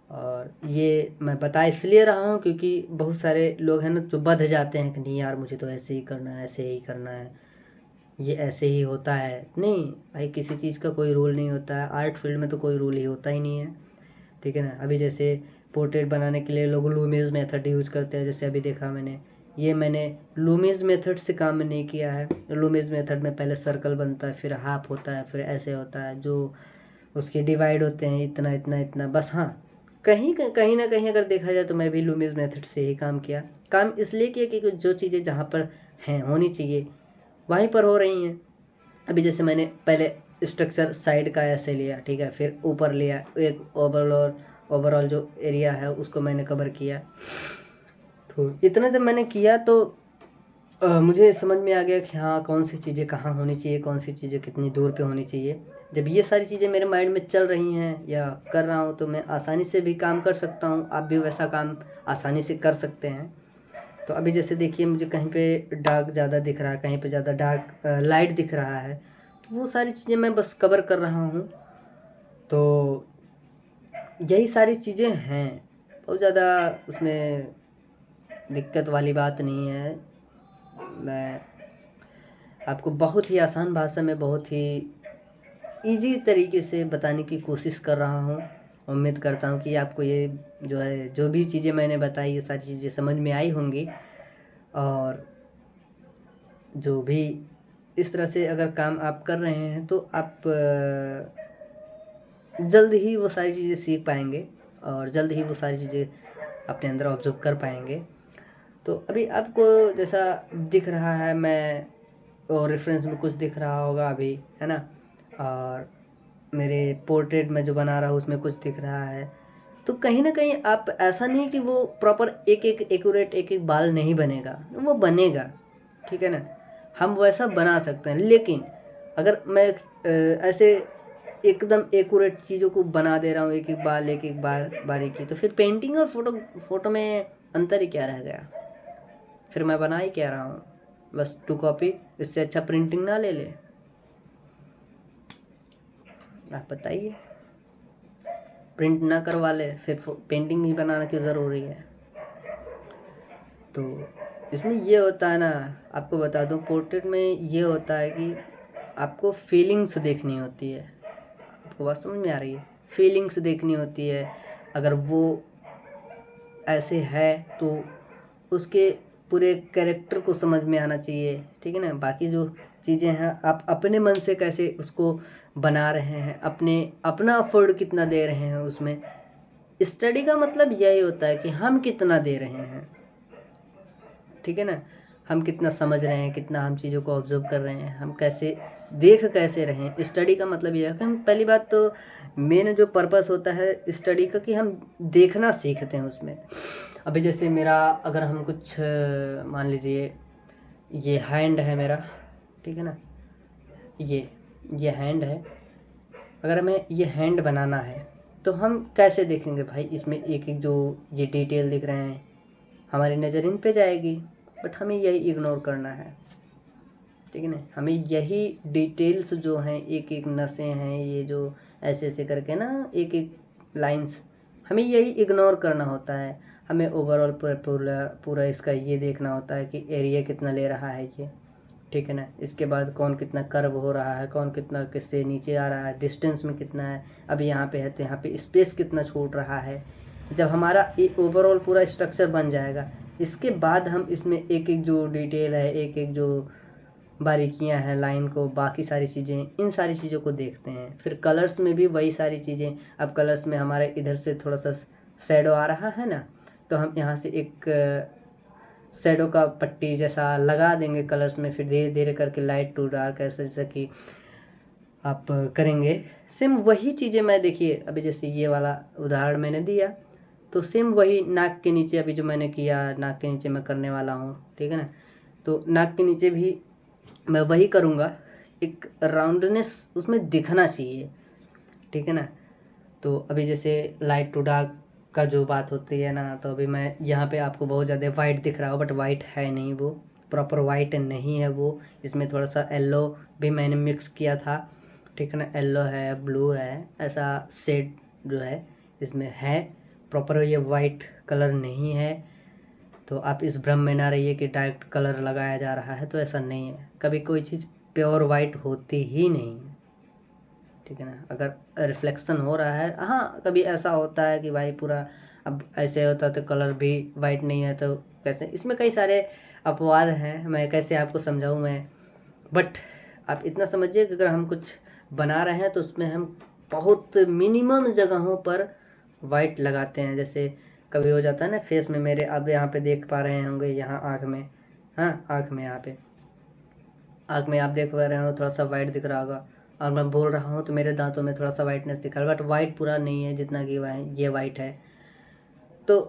और ये मैं बता इसलिए रहा हूँ क्योंकि बहुत सारे लोग हैं ना जो बंध जाते हैं कि नहीं यार मुझे तो ऐसे ही करना है, ऐसे ही करना है, ये ऐसे ही होता है। नहीं भाई, किसी चीज़ का कोई रूल नहीं होता है, आर्ट फील्ड में तो कोई रूल ही होता ही नहीं है, ठीक है ना। अभी जैसे पोर्ट्रेट बनाने के लिए लोग लूमिस मेथड यूज़ करते हैं, जैसे अभी देखा मैंने लूमिस मेथड से काम नहीं किया है। लूमिस मेथड में पहले सर्कल बनता है, फिर हाफ होता है, फिर ऐसे होता है, जो उसके डिवाइड होते हैं इतना इतना इतना, बस। हाँ, कहीं कहीं ना कहीं अगर देखा जाए तो मैं भी लूमिस मेथड से ही काम किया। काम इसलिए किया कि जो चीज़ें जहाँ पर हैं होनी चाहिए वहीं पर हो रही हैं। अभी जैसे मैंने पहले स्ट्रक्चर साइड का ऐसे लिया, ठीक है, फिर ऊपर लिया, एक ओवरऑल जो एरिया है उसको मैंने कवर किया। तो इतना जब मैंने किया तो मुझे समझ में आ गया कि हाँ कौन सी चीज़ें कहाँ होनी चाहिए, कौन सी चीज़ें कितनी दूर पे होनी चाहिए। जब ये सारी चीज़ें मेरे माइंड में चल रही हैं या कर रहा हूँ तो मैं आसानी से भी काम कर सकता हूँ। आप भी वैसा काम आसानी से कर सकते हैं। तो अभी जैसे देखिए मुझे कहीं पे डार्क ज़्यादा दिख रहा है, कहीं पे ज़्यादा डार्क लाइट दिख रहा है, तो वो सारी चीज़ें मैं बस कवर कर रहा हूँ। तो यही सारी चीज़ें हैं, बहुत ज़्यादा उसमें दिक्कत वाली बात नहीं है। मैं आपको बहुत ही आसान भाषा में बहुत ही इजी तरीके से बताने की कोशिश कर रहा हूँ। उम्मीद करता हूँ कि आपको ये जो है, जो भी चीज़ें मैंने बताई, ये सारी चीज़ें समझ में आई होंगी। और जो भी इस तरह से अगर काम आप कर रहे हैं तो आप जल्द ही वो सारी चीज़ें सीख पाएंगे और जल्द ही वो सारी चीज़ें अपने अंदर ऑब्जर्व कर पाएंगे। तो अभी आपको जैसा दिख रहा है, मैं और रेफरेंस में कुछ दिख रहा होगा अभी, है ना। और मेरे पोर्ट्रेट में जो बना रहा हूँ उसमें कुछ दिख रहा है। तो कहीं ना कहीं आप ऐसा नहीं कि वो प्रॉपर एक एक एक्यूरेट एक एक बाल नहीं बनेगा, वो बनेगा, ठीक है ना। हम वैसा बना सकते हैं, लेकिन अगर मैं ऐसे एकदम एक्यूरेट चीज़ों को बना दे रहा हूँ, एक एक बाल बारीकी, तो फिर पेंटिंग और फोटो में अंतर ही क्या रह गया। फिर मैं बना ही क्या रहा हूँ, बस टू कॉपी। इससे अच्छा प्रिंटिंग ना ले ले, आप बताइए। प्रिंट ना करवा ले फिर पेंटिंग ही बनाना क्यों ज़रूरी है। तो इसमें ये होता है ना, आपको बता दूं, पोर्ट्रेट में ये होता है कि आपको फीलिंग्स देखनी होती है। आपको बात समझ में आ रही है? फीलिंग्स देखनी होती है। अगर वो ऐसे है तो उसके पूरे कैरेक्टर को समझ में आना चाहिए, ठीक है ना। बाकी जो चीज़ें हैं आप अपने मन से कैसे उसको बना रहे हैं, अपना अफर्ट कितना दे रहे हैं उसमें। स्टडी का मतलब यही होता है कि हम कितना दे रहे हैं, ठीक है ना। हम कितना समझ रहे हैं, कितना हम चीज़ों को ऑब्जर्व कर रहे हैं, हम कैसे देख कैसे रहे हैं। स्टडी का मतलब यह है कि हम, पहली बात तो मेन जो पर्पस होता है स्टडी का, कि हम देखना सीखते हैं उसमें। अभी जैसे मेरा, अगर हम कुछ मान लीजिए ये हैंड है मेरा, ठीक है ना, ये हैंड है। अगर हमें ये हैंड बनाना है तो हम कैसे देखेंगे भाई, इसमें एक एक जो ये डिटेल दिख रहे हैं हमारी नज़र इन पे जाएगी, बट हमें यही इग्नोर करना है, ठीक है ना। हमें यही डिटेल्स जो हैं, एक एक नसें हैं, ये जो ऐसे ऐसे करके ना एक एक लाइंस, हमें यही इग्नोर करना होता है। हमें ओवरऑल पूरा पूरा पूरा इसका ये देखना होता है कि एरिया कितना ले रहा है ये, ठीक है ना। इसके बाद कौन कितना कर्व हो रहा है, कौन कितना किससे नीचे आ रहा है, डिस्टेंस में कितना है, अभी यहाँ पे है तो यहाँ पे स्पेस कितना छूट रहा है। जब हमारा ओवरऑल पूरा स्ट्रक्चर बन जाएगा, इसके बाद हम इसमें एक एक जो डिटेल है, एक एक जो बारीकियां हैं लाइन को, बाकी सारी चीज़ें, इन सारी चीज़ों को देखते हैं। फिर कलर्स में भी वही सारी चीज़ें। अब कलर्स में हमारे इधर से थोड़ा सा शेडो आ रहा है ना, तो हम यहाँ से एक शेडो का पट्टी जैसा लगा देंगे कलर्स में, फिर धीरे धीरे करके लाइट टू डार्क ऐसा जैसा कि आप करेंगे। सेम वही चीज़ें मैं, देखिए अभी जैसे ये वाला उदाहरण मैंने दिया, तो सेम वही नाक के नीचे अभी जो मैंने किया, नाक के नीचे मैं करने वाला हूँ, ठीक है ना। तो नाक के नीचे भी मैं वही करूँगा, एक राउंडनेस उसमें दिखना चाहिए, ठीक है ना। तो अभी जैसे लाइट टू डार्क का जो बात होती है ना, तो अभी मैं यहाँ पे आपको बहुत ज़्यादा वाइट दिख रहा हो, बट वाइट है नहीं, वो प्रॉपर वाइट नहीं है वो। इसमें थोड़ा सा येलो भी मैंने मिक्स किया था, ठीक है ना। येलो है, ब्लू है, ऐसा शेड जो है इसमें है, प्रॉपर ये वाइट कलर नहीं है। तो आप इस भ्रम में ना रहिए कि डायरेक्ट कलर लगाया जा रहा है, तो ऐसा नहीं है। कभी कोई चीज़ प्योर वाइट होती ही नहीं है, ठीक है ना। अगर रिफ्लेक्शन हो रहा है, हाँ कभी ऐसा होता है कि भाई पूरा, अब ऐसे होता तो कलर भी वाइट नहीं है तो कैसे, इसमें कई सारे अपवाद हैं, मैं कैसे आपको समझाऊँ मैं। बट आप इतना समझिए कि अगर हम कुछ बना रहे हैं तो उसमें हम बहुत मिनिमम जगहों पर वाइट लगाते हैं। जैसे कभी हो जाता है ना फेस में मेरे, अब यहाँ पे देख पा रहे होंगे, यहाँ आँख में, हाँ आँख में, यहाँ पे आँख में आप देख पा रहे हो थोड़ा सा वाइट दिख रहा होगा, और मैं बोल रहा हूँ तो मेरे दांतों में थोड़ा सा वाइटनेस दिख रहा है, बट वाइट पूरा नहीं है जितना कि ये वाइट है। तो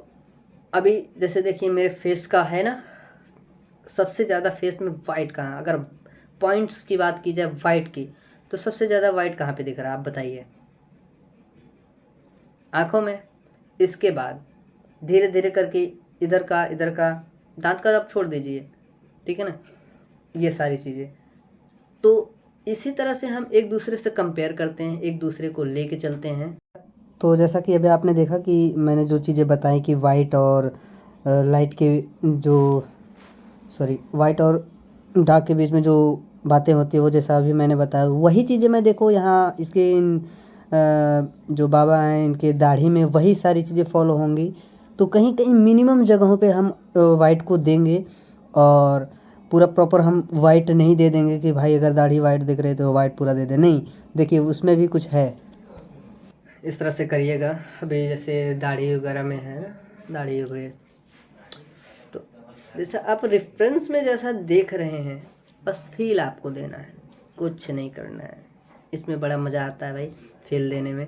अभी जैसे देखिए मेरे फेस का है ना, सबसे ज़्यादा फेस में वाइट कहाँ, अगर पॉइंट्स की बात की जाए वाइट की, तो सबसे ज़्यादा वाइट कहाँ पे दिख रहा है आप बताइए, आँखों में। इसके बाद धीरे धीरे करके इधर का, दांत का आप छोड़ दीजिए, ठीक है ना, ये सारी चीज़ें। तो इसी तरह से हम एक दूसरे से कंपेयर करते हैं, एक दूसरे को लेके चलते हैं। तो जैसा कि अभी आपने देखा कि मैंने जो चीज़ें बताई कि वाइट और लाइट के जो, सॉरी, वाइट और डार्क के बीच में जो बातें होती है, वो जैसा अभी मैंने बताया वही चीज़ें मैं, देखो यहाँ इसके इन जो बाबा हैं इनके दाढ़ी में वही सारी चीज़ें फॉलो होंगी। तो कहीं कहीं मिनिमम जगहों पे हम वाइट को देंगे, और पूरा प्रॉपर हम वाइट नहीं दे देंगे कि भाई अगर दाढ़ी वाइट दिख रही है तो वाइट पूरा दे दे, नहीं, देखिए उसमें भी कुछ है। इस तरह से करिएगा। अभी जैसे दाढ़ी वगैरह में है ना, दाढ़ी वगैरह, तो जैसा आप रेफरेंस में जैसा देख रहे हैं, बस फील आपको देना है, कुछ नहीं करना है। इसमें बड़ा मज़ा आता है भाई फील देने में।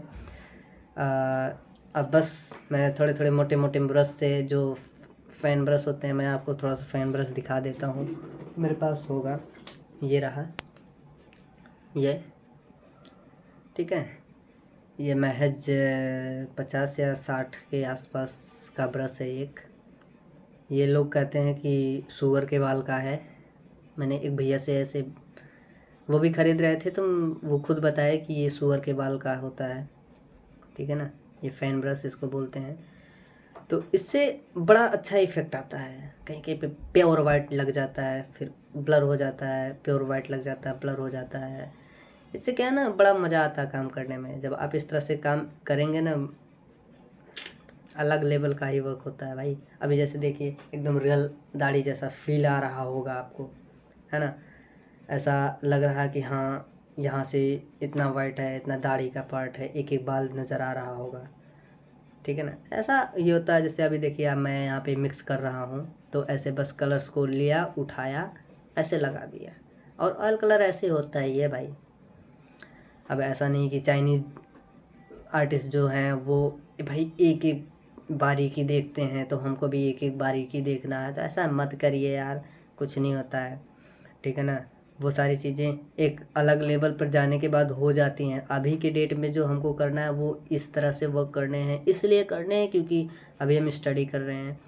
अब बस मैं थोड़े थोड़े मोटे मोटे ब्रश से, जो फ़ैन ब्रश होते हैं, मैं आपको थोड़ा सा फ़ैन ब्रश दिखा देता हूँ। मेरे पास होगा, ये रहा, ये ठीक है, ये महज 50 या 60 के आसपास का ब्रश है एक। ये लोग कहते हैं कि सुअर के बाल का है। मैंने एक भैया से ऐसे, वो भी ख़रीद रहे थे, तो वो खुद बताए कि ये सुअर के बाल का होता है, ठीक है ना। ये फ़ैन ब्रश इसको बोलते हैं। तो इससे बड़ा अच्छा इफ़ेक्ट आता है, कहीं कहीं पे प्योर वाइट लग जाता है, फिर ब्लर हो जाता है, प्योर वाइट लग जाता है, ब्लर हो जाता है। इससे क्या है ना, बड़ा मज़ा आता है काम करने में। जब आप इस तरह से काम करेंगे ना, अलग लेवल का ही वर्क होता है भाई। अभी जैसे देखिए एकदम रियल दाढ़ी जैसा फील आ रहा होगा आपको, है ना। ऐसा लग रहा है कि हाँ यहाँ से इतना वाइट है, इतना दाढ़ी का पार्ट है, एक एक बाल नज़र आ रहा होगा, ठीक है ना। ऐसा ये होता है। जैसे अभी देखिए अब मैं यहाँ पे मिक्स कर रहा हूँ, तो ऐसे बस कलर्स को लिया, उठाया, ऐसे लगा दिया। और ऑयल कलर ऐसे होता है ये भाई। अब ऐसा नहीं कि चाइनीज़ आर्टिस्ट जो हैं वो भाई एक एक बारीकी देखते हैं, तो हमको भी एक एक बारीकी देखना है, तो ऐसा मत करिए यार, कुछ नहीं होता है, ठीक है ना। वो सारी चीज़ें एक अलग लेवल पर जाने के बाद हो जाती हैं। अभी के डेट में जो हमको करना है वो इस तरह से वर्क करने हैं, इसलिए करने हैं क्योंकि अभी हम स्टडी कर रहे हैं।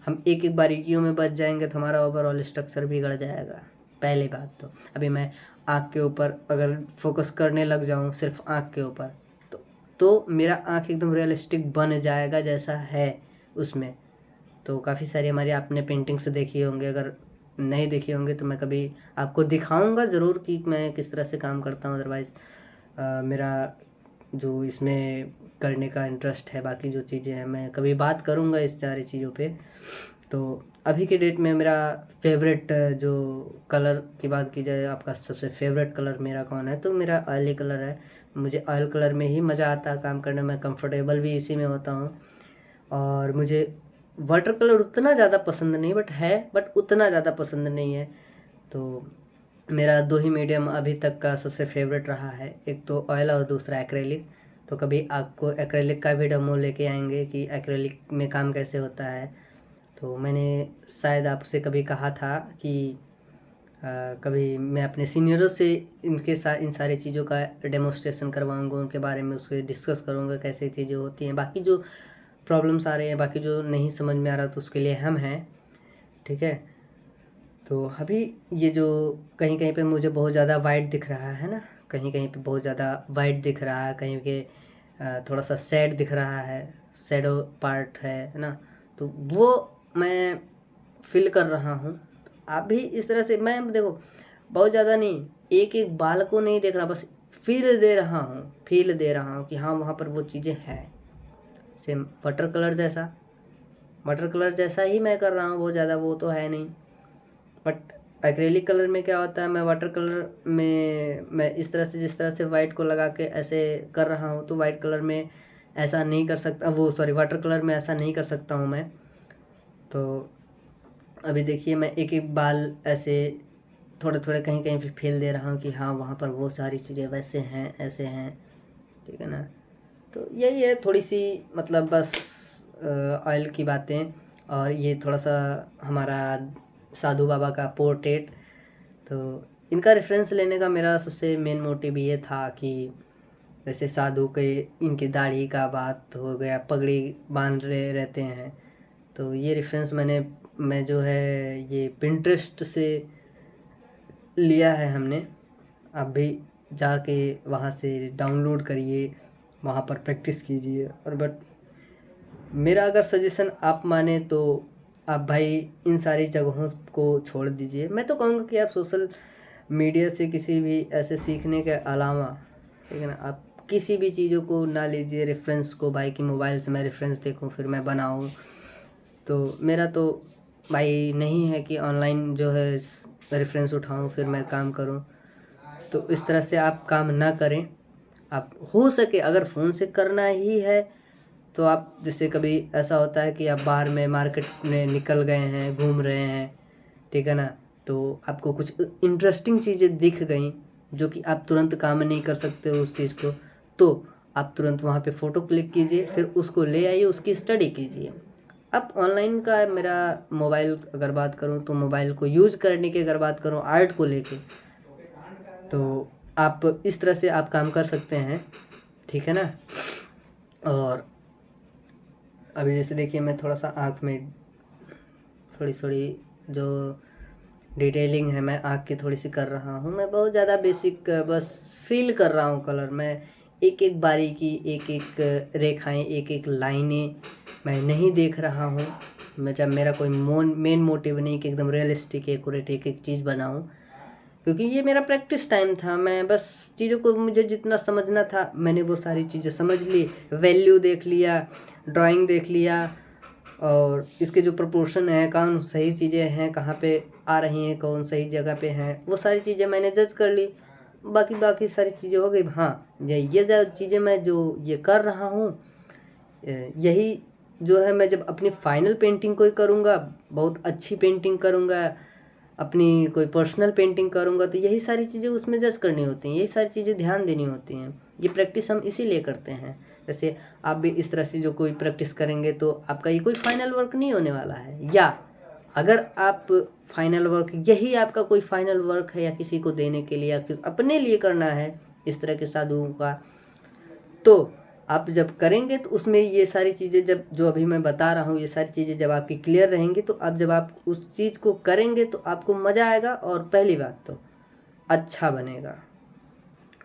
हम एक एक बारीकियों में बच जाएंगे तो हमारा ओवरऑल स्ट्रक्चर बिगड़ जाएगा। पहली बात तो अभी मैं आँख के ऊपर अगर फोकस करने लग जाऊँ सिर्फ आँख के ऊपर तो मेरा आँख एकदम रियलिस्टिक बन जाएगा जैसा है उसमें। तो काफ़ी सारी हमारी आपने पेंटिंग्स देखी होंगे, अगर नहीं देखी होंगे तो मैं कभी आपको दिखाऊंगा ज़रूर कि मैं किस तरह से काम करता हूँ। अदरवाइज़ मेरा जो इसमें करने का इंटरेस्ट है, बाकी जो चीज़ें हैं मैं कभी बात करूँगा इस सारी चीज़ों पे। तो अभी के डेट में मेरा फेवरेट जो कलर की बात की जाए, आपका सबसे फेवरेट कलर मेरा कौन है, तो मेरा ऑयली कलर है। मुझे ऑयल कलर में ही मज़ा आता है काम करने में, कंफर्टेबल भी इसी में होता हूँ। और मुझे वाटर कलर उतना ज़्यादा पसंद नहीं बट उतना ज़्यादा पसंद नहीं है। तो मेरा दो ही मीडियम अभी तक का सबसे फेवरेट रहा है, एक तो ऑयल और दूसरा एक्रेलिक। तो कभी आपको एक्रेलिक का भी डेमो लेके आएंगे कि एक्रेलिक में काम कैसे होता है। तो मैंने शायद आपसे कभी कहा था कि कभी मैं अपने सीनियरों से इनके साथ इन सारी चीज़ों का डेमोस्ट्रेशन करवाऊंगा, उनके बारे में उसके डिस्कस करूंगा कैसे चीज़ें होती हैं। बाकी जो प्रॉब्लम्स आ रहे हैं, बाकी जो नहीं समझ में आ रहा तो उसके लिए हम हैं, ठीक है। तो अभी ये जो कहीं कहीं पे मुझे बहुत ज़्यादा वाइट दिख रहा है ना, कहीं कहीं पे बहुत ज़्यादा वाइट दिख रहा है, कहीं के थोड़ा सा सैड दिख रहा है, सैडो पार्ट है ना। तो वो मैं फील कर रहा हूँ। आप भी इस तरह से, मैं देखो बहुत ज़्यादा नहीं, एक एक बाल को नहीं देख रहा, बस फील दे रहा हूँ कि हाँ वहाँ पर वो चीज़ें हैं। सेम वाटर कलर जैसा ही मैं कर रहा हूँ, बहुत ज़्यादा वो तो है नहीं। बट एक्रेलिक कलर में क्या होता है, मैं वाटर कलर में मैं इस तरह से जिस तरह से वाइट को लगा के ऐसे कर रहा हूँ, तो वाइट कलर में ऐसा नहीं कर सकता, वाटर कलर में ऐसा नहीं कर सकता हूँ मैं। तो अभी देखिए मैं एक एक बाल ऐसे थोड़े थोड़े कहीं कहीं पे फील दे रहा हूँ कि हाँ वहाँ पर वो सारी चीज़ें वैसे हैं ऐसे हैं, ठीक है ना। तो यही है थोड़ी सी, मतलब बस ऑयल की बातें। और ये थोड़ा सा हमारा साधु बाबा का पोर्ट्रेट, तो इनका रेफरेंस लेने का मेरा सबसे मेन मोटिव ये था कि जैसे साधु के इनकी दाढ़ी का बात हो गया, पगड़ी बांध रहे रहते हैं, तो ये रेफरेंस मैं जो है ये पिंटरेस्ट से लिया है हमने। आप भी जाके वहाँ से डाउनलोड करिए, वहाँ पर प्रैक्टिस कीजिए। और बट मेरा अगर सजेशन आप माने तो आप भाई इन सारी जगहों को छोड़ दीजिए। मैं तो कहूँगा कि आप सोशल मीडिया से किसी भी ऐसे सीखने के अलावा, ठीक है ना, आप किसी भी चीज़ों को ना लीजिए रेफरेंस को, भाई कि मोबाइल से मैं रेफरेंस देखूँ फिर मैं बनाऊँ। तो मेरा तो भाई नहीं है कि ऑनलाइन जो है रेफरेंस उठाऊँ फिर मैं काम करूँ। तो इस तरह से आप काम ना करें। आप हो सके अगर फ़ोन से करना ही है तो आप, जैसे कभी ऐसा होता है कि आप बाहर में मार्केट में निकल गए हैं, घूम रहे हैं, ठीक है ना, तो आपको कुछ इंटरेस्टिंग चीज़ें दिख गई जो कि आप तुरंत काम नहीं कर सकते उस चीज़ को, तो आप तुरंत वहाँ पे फ़ोटो क्लिक कीजिए, फिर उसको ले आइए, उसकी स्टडी कीजिए। अब ऑनलाइन का मेरा मोबाइल अगर बात करूँ तो मोबाइल को यूज़ करने की अगर बात करूँ आर्ट को लेके, तो आप इस तरह से आप काम कर सकते हैं, ठीक है ना। और अभी जैसे देखिए मैं थोड़ा सा आँख में थोड़ी थोड़ी जो डिटेलिंग है मैं आँख की थोड़ी सी कर रहा हूँ। मैं बहुत ज़्यादा बेसिक बस फील कर रहा हूँ कलर। मैं एक एक बारीकी, एक एक रेखाएं, एक एक लाइनें मैं नहीं देख रहा हूँ। मेरा कोई मेन मोटिव नहीं कि एकदम रियलिस्टिक एक्यूरेट एक एक चीज़ बनाऊँ, क्योंकि ये मेरा प्रैक्टिस टाइम था। मैं बस चीज़ों को, मुझे जितना समझना था मैंने वो सारी चीज़ें समझ ली, वैल्यू देख लिया, ड्राइंग देख लिया, और इसके जो प्रोपोर्शन है, कौन सही चीज़ें हैं, कहाँ पे आ रही हैं, कौन सही जगह पे हैं, वो सारी चीज़ें मैंने जज कर ली। बाकी सारी चीज़ें हो गई। हाँ, ये जो चीज़ें मैं जो ये कर रहा हूँ, यही जो है मैं जब अपनी फाइनल पेंटिंग कोई करूँगा, बहुत अच्छी पेंटिंग करूँगा, अपनी कोई पर्सनल पेंटिंग करूँगा, तो यही सारी चीज़ें उसमें जज करनी होती हैं, यही सारी चीज़ें ध्यान देनी होती हैं। ये प्रैक्टिस हम इसीलिए करते हैं। जैसे आप भी इस तरह से जो कोई प्रैक्टिस करेंगे तो आपका ये कोई फाइनल वर्क नहीं होने वाला है, या अगर आप फाइनल वर्क, यही आपका कोई फाइनल वर्क है या किसी को देने के लिए या अपने लिए करना है इस तरह के साधुओं का, तो आप जब करेंगे तो उसमें ये सारी चीज़ें, जब जो अभी मैं बता रहा हूँ ये सारी चीज़ें जब आपकी क्लियर रहेंगी, तो अब जब आप उस चीज़ को करेंगे तो आपको मज़ा आएगा और पहली बात तो अच्छा बनेगा।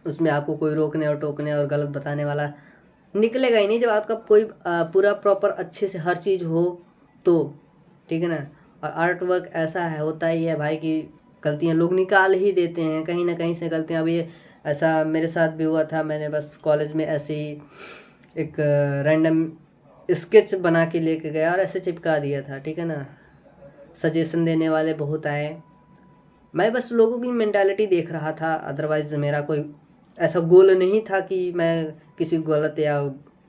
उसमें आपको कोई रोकने और टोकने और गलत बताने वाला निकलेगा ही नहीं। जब आपका कोई पूरा प्रॉपर अच्छे से हर चीज़ हो तो, ठीक है ना। और आर्ट वर्क ऐसा है, होता ही है भाई कि गलतियाँ लोग निकाल ही देते हैं कहीं ना कहीं से गलतियाँ। अभी ऐसा मेरे साथ भी हुआ था, मैंने बस कॉलेज में ऐसे ही एक रैंडम स्केच बना के लेके गया और ऐसे चिपका दिया था, ठीक है ना। सजेशन देने वाले बहुत आए, मैं बस लोगों की मेंटालिटी देख रहा था, अदरवाइज़ मेरा कोई ऐसा गोल नहीं था कि मैं किसी को गलत या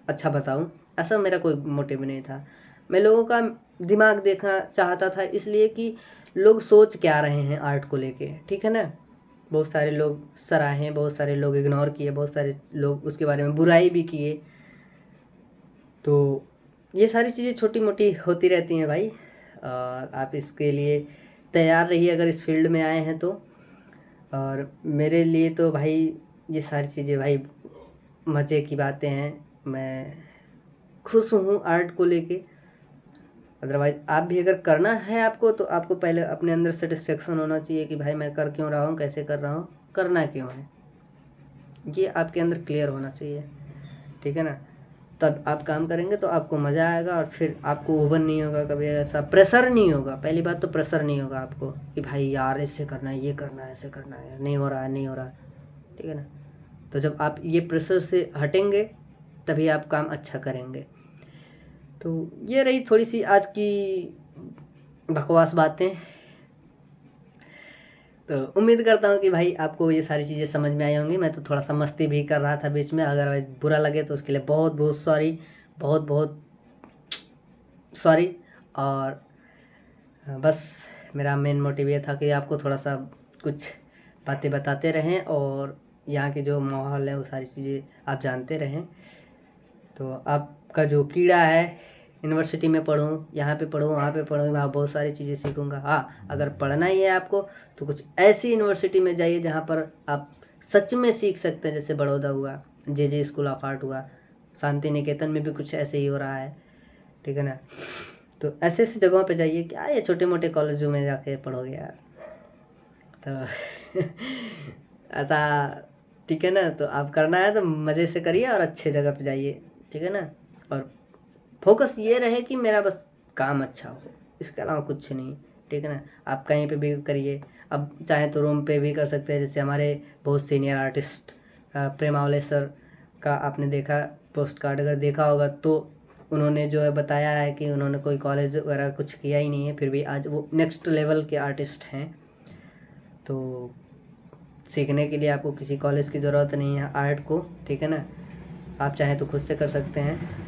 अच्छा बताऊं, ऐसा मेरा कोई मोटिव नहीं था। मैं लोगों का दिमाग देखना चाहता था, इसलिए कि लोग सोच क्या रहे हैं आर्ट को लेके, ठीक है ना। बहुत सारे लोग सराहे, बहुत सारे लोग इग्नोर किए, बहुत सारे लोग उसके बारे में बुराई भी किए। तो ये सारी चीज़ें छोटी मोटी होती रहती हैं भाई, और आप इसके लिए तैयार रहिए अगर इस फील्ड में आए हैं तो। और मेरे लिए तो भाई ये सारी चीज़ें भाई मज़े की बातें हैं, मैं खुश हूँ आर्ट को लेके। अदरवाइज़ आप भी अगर करना है आपको, तो आपको पहले अपने अंदर सेटिस्फेक्शन होना चाहिए कि भाई मैं कर क्यों रहा हूँ, कैसे कर रहा हूँ, करना क्यों है, ये आपके अंदर क्लियर होना चाहिए, ठीक है ना। तब आप काम करेंगे तो आपको मज़ा आएगा, और फिर आपको ओवन नहीं होगा कभी, ऐसा प्रेशर नहीं होगा। पहली बात तो प्रेशर नहीं होगा आपको कि भाई यार ऐसे करना है, ये करना है, ऐसे करना है, नहीं हो रहा है, नहीं हो रहा है, ठीक है ना। तो जब आप ये प्रेशर से हटेंगे तभी आप काम अच्छा करेंगे। तो ये रही थोड़ी सी आज की बकवास बातें। तो उम्मीद करता हूँ कि भाई आपको ये सारी चीज़ें समझ में आई होंगी। मैं तो थोड़ा सा मस्ती भी कर रहा था बीच में, अगर बुरा लगे तो उसके लिए बहुत बहुत सॉरी, बहुत बहुत सॉरी। और बस मेरा मेन मोटिव ये था कि आपको थोड़ा सा कुछ बातें बताते रहें, और यहाँ के जो माहौल है वो सारी चीज़ें आप जानते रहें। तो आपका जो कीड़ा है, यूनिवर्सिटी में पढ़ूँ, यहाँ पे पढ़ूँ, वहाँ पे पढ़ूँ, वहाँ बहुत सारी चीज़ें सीखूँगा। हाँ, अगर पढ़ना ही है आपको तो कुछ ऐसी यूनिवर्सिटी में जाइए जहाँ पर आप सच में सीख सकते हैं, जैसे बड़ौदा हुआ, जे स्कूल ऑफ आर्ट हुआ, शांति निकेतन में भी कुछ ऐसे ही हो रहा है, ठीक है ना। तो ऐसे ऐसी जगहों पे जाइए, क्या ये छोटे मोटे कॉलेजों में जाके पढ़ोगे यार। तो ऐसा, ठीक है ना। तो आप करना है तो मज़े से करिए और अच्छे जगह पे जाइए, ठीक है ना। और फोकस ये रहे कि मेरा बस काम अच्छा हो, इसके अलावा कुछ नहीं, ठीक है ना। आप कहीं पे भी करिए, अब चाहे तो रूम पे भी कर सकते हैं, जैसे हमारे बहुत सीनियर आर्टिस्ट प्रेमावले सर का आपने देखा पोस्ट कार्ड, अगर देखा होगा तो उन्होंने जो है बताया है कि उन्होंने कोई कॉलेज वगैरह कुछ किया ही नहीं है, फिर भी आज वो नेक्स्ट लेवल के आर्टिस्ट हैं। तो सीखने के लिए आपको किसी कॉलेज की ज़रूरत नहीं है आर्ट को, ठीक है ना। आप चाहें तो खुद से कर सकते हैं।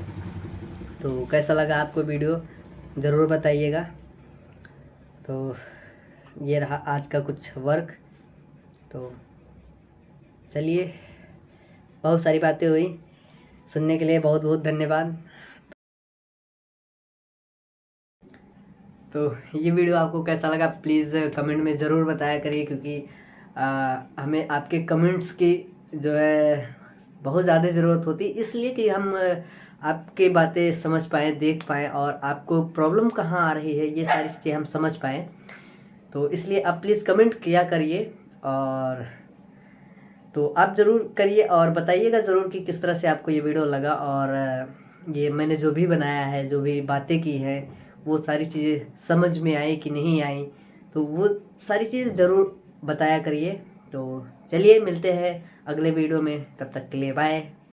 तो कैसा लगा आपको वीडियो ज़रूर बताइएगा। तो ये रहा आज का कुछ वर्क। तो चलिए, बहुत सारी बातें हुई, सुनने के लिए बहुत बहुत धन्यवाद। तो ये वीडियो आपको कैसा लगा प्लीज़ कमेंट में ज़रूर बताया करिए, क्योंकि हमें आपके कमेंट्स की जो है बहुत ज़्यादा ज़रूरत होती है, इसलिए कि हम आपके बातें समझ पाएँ, देख पाएँ, और आपको प्रॉब्लम कहाँ आ रही है ये सारी चीज़ें हम समझ पाएँ। तो इसलिए आप प्लीज़ कमेंट किया करिए, और तो आप ज़रूर करिए और बताइएगा ज़रूर कि किस तरह से आपको ये वीडियो लगा, और ये मैंने जो भी बनाया है, जो भी बातें की हैं, वो सारी चीज़ें समझ में आई कि नहीं आई, तो वो सारी चीज़ ज़रूर बताया करिए। तो चलिए मिलते हैं अगले वीडियो में, तब तक के लिए बाय।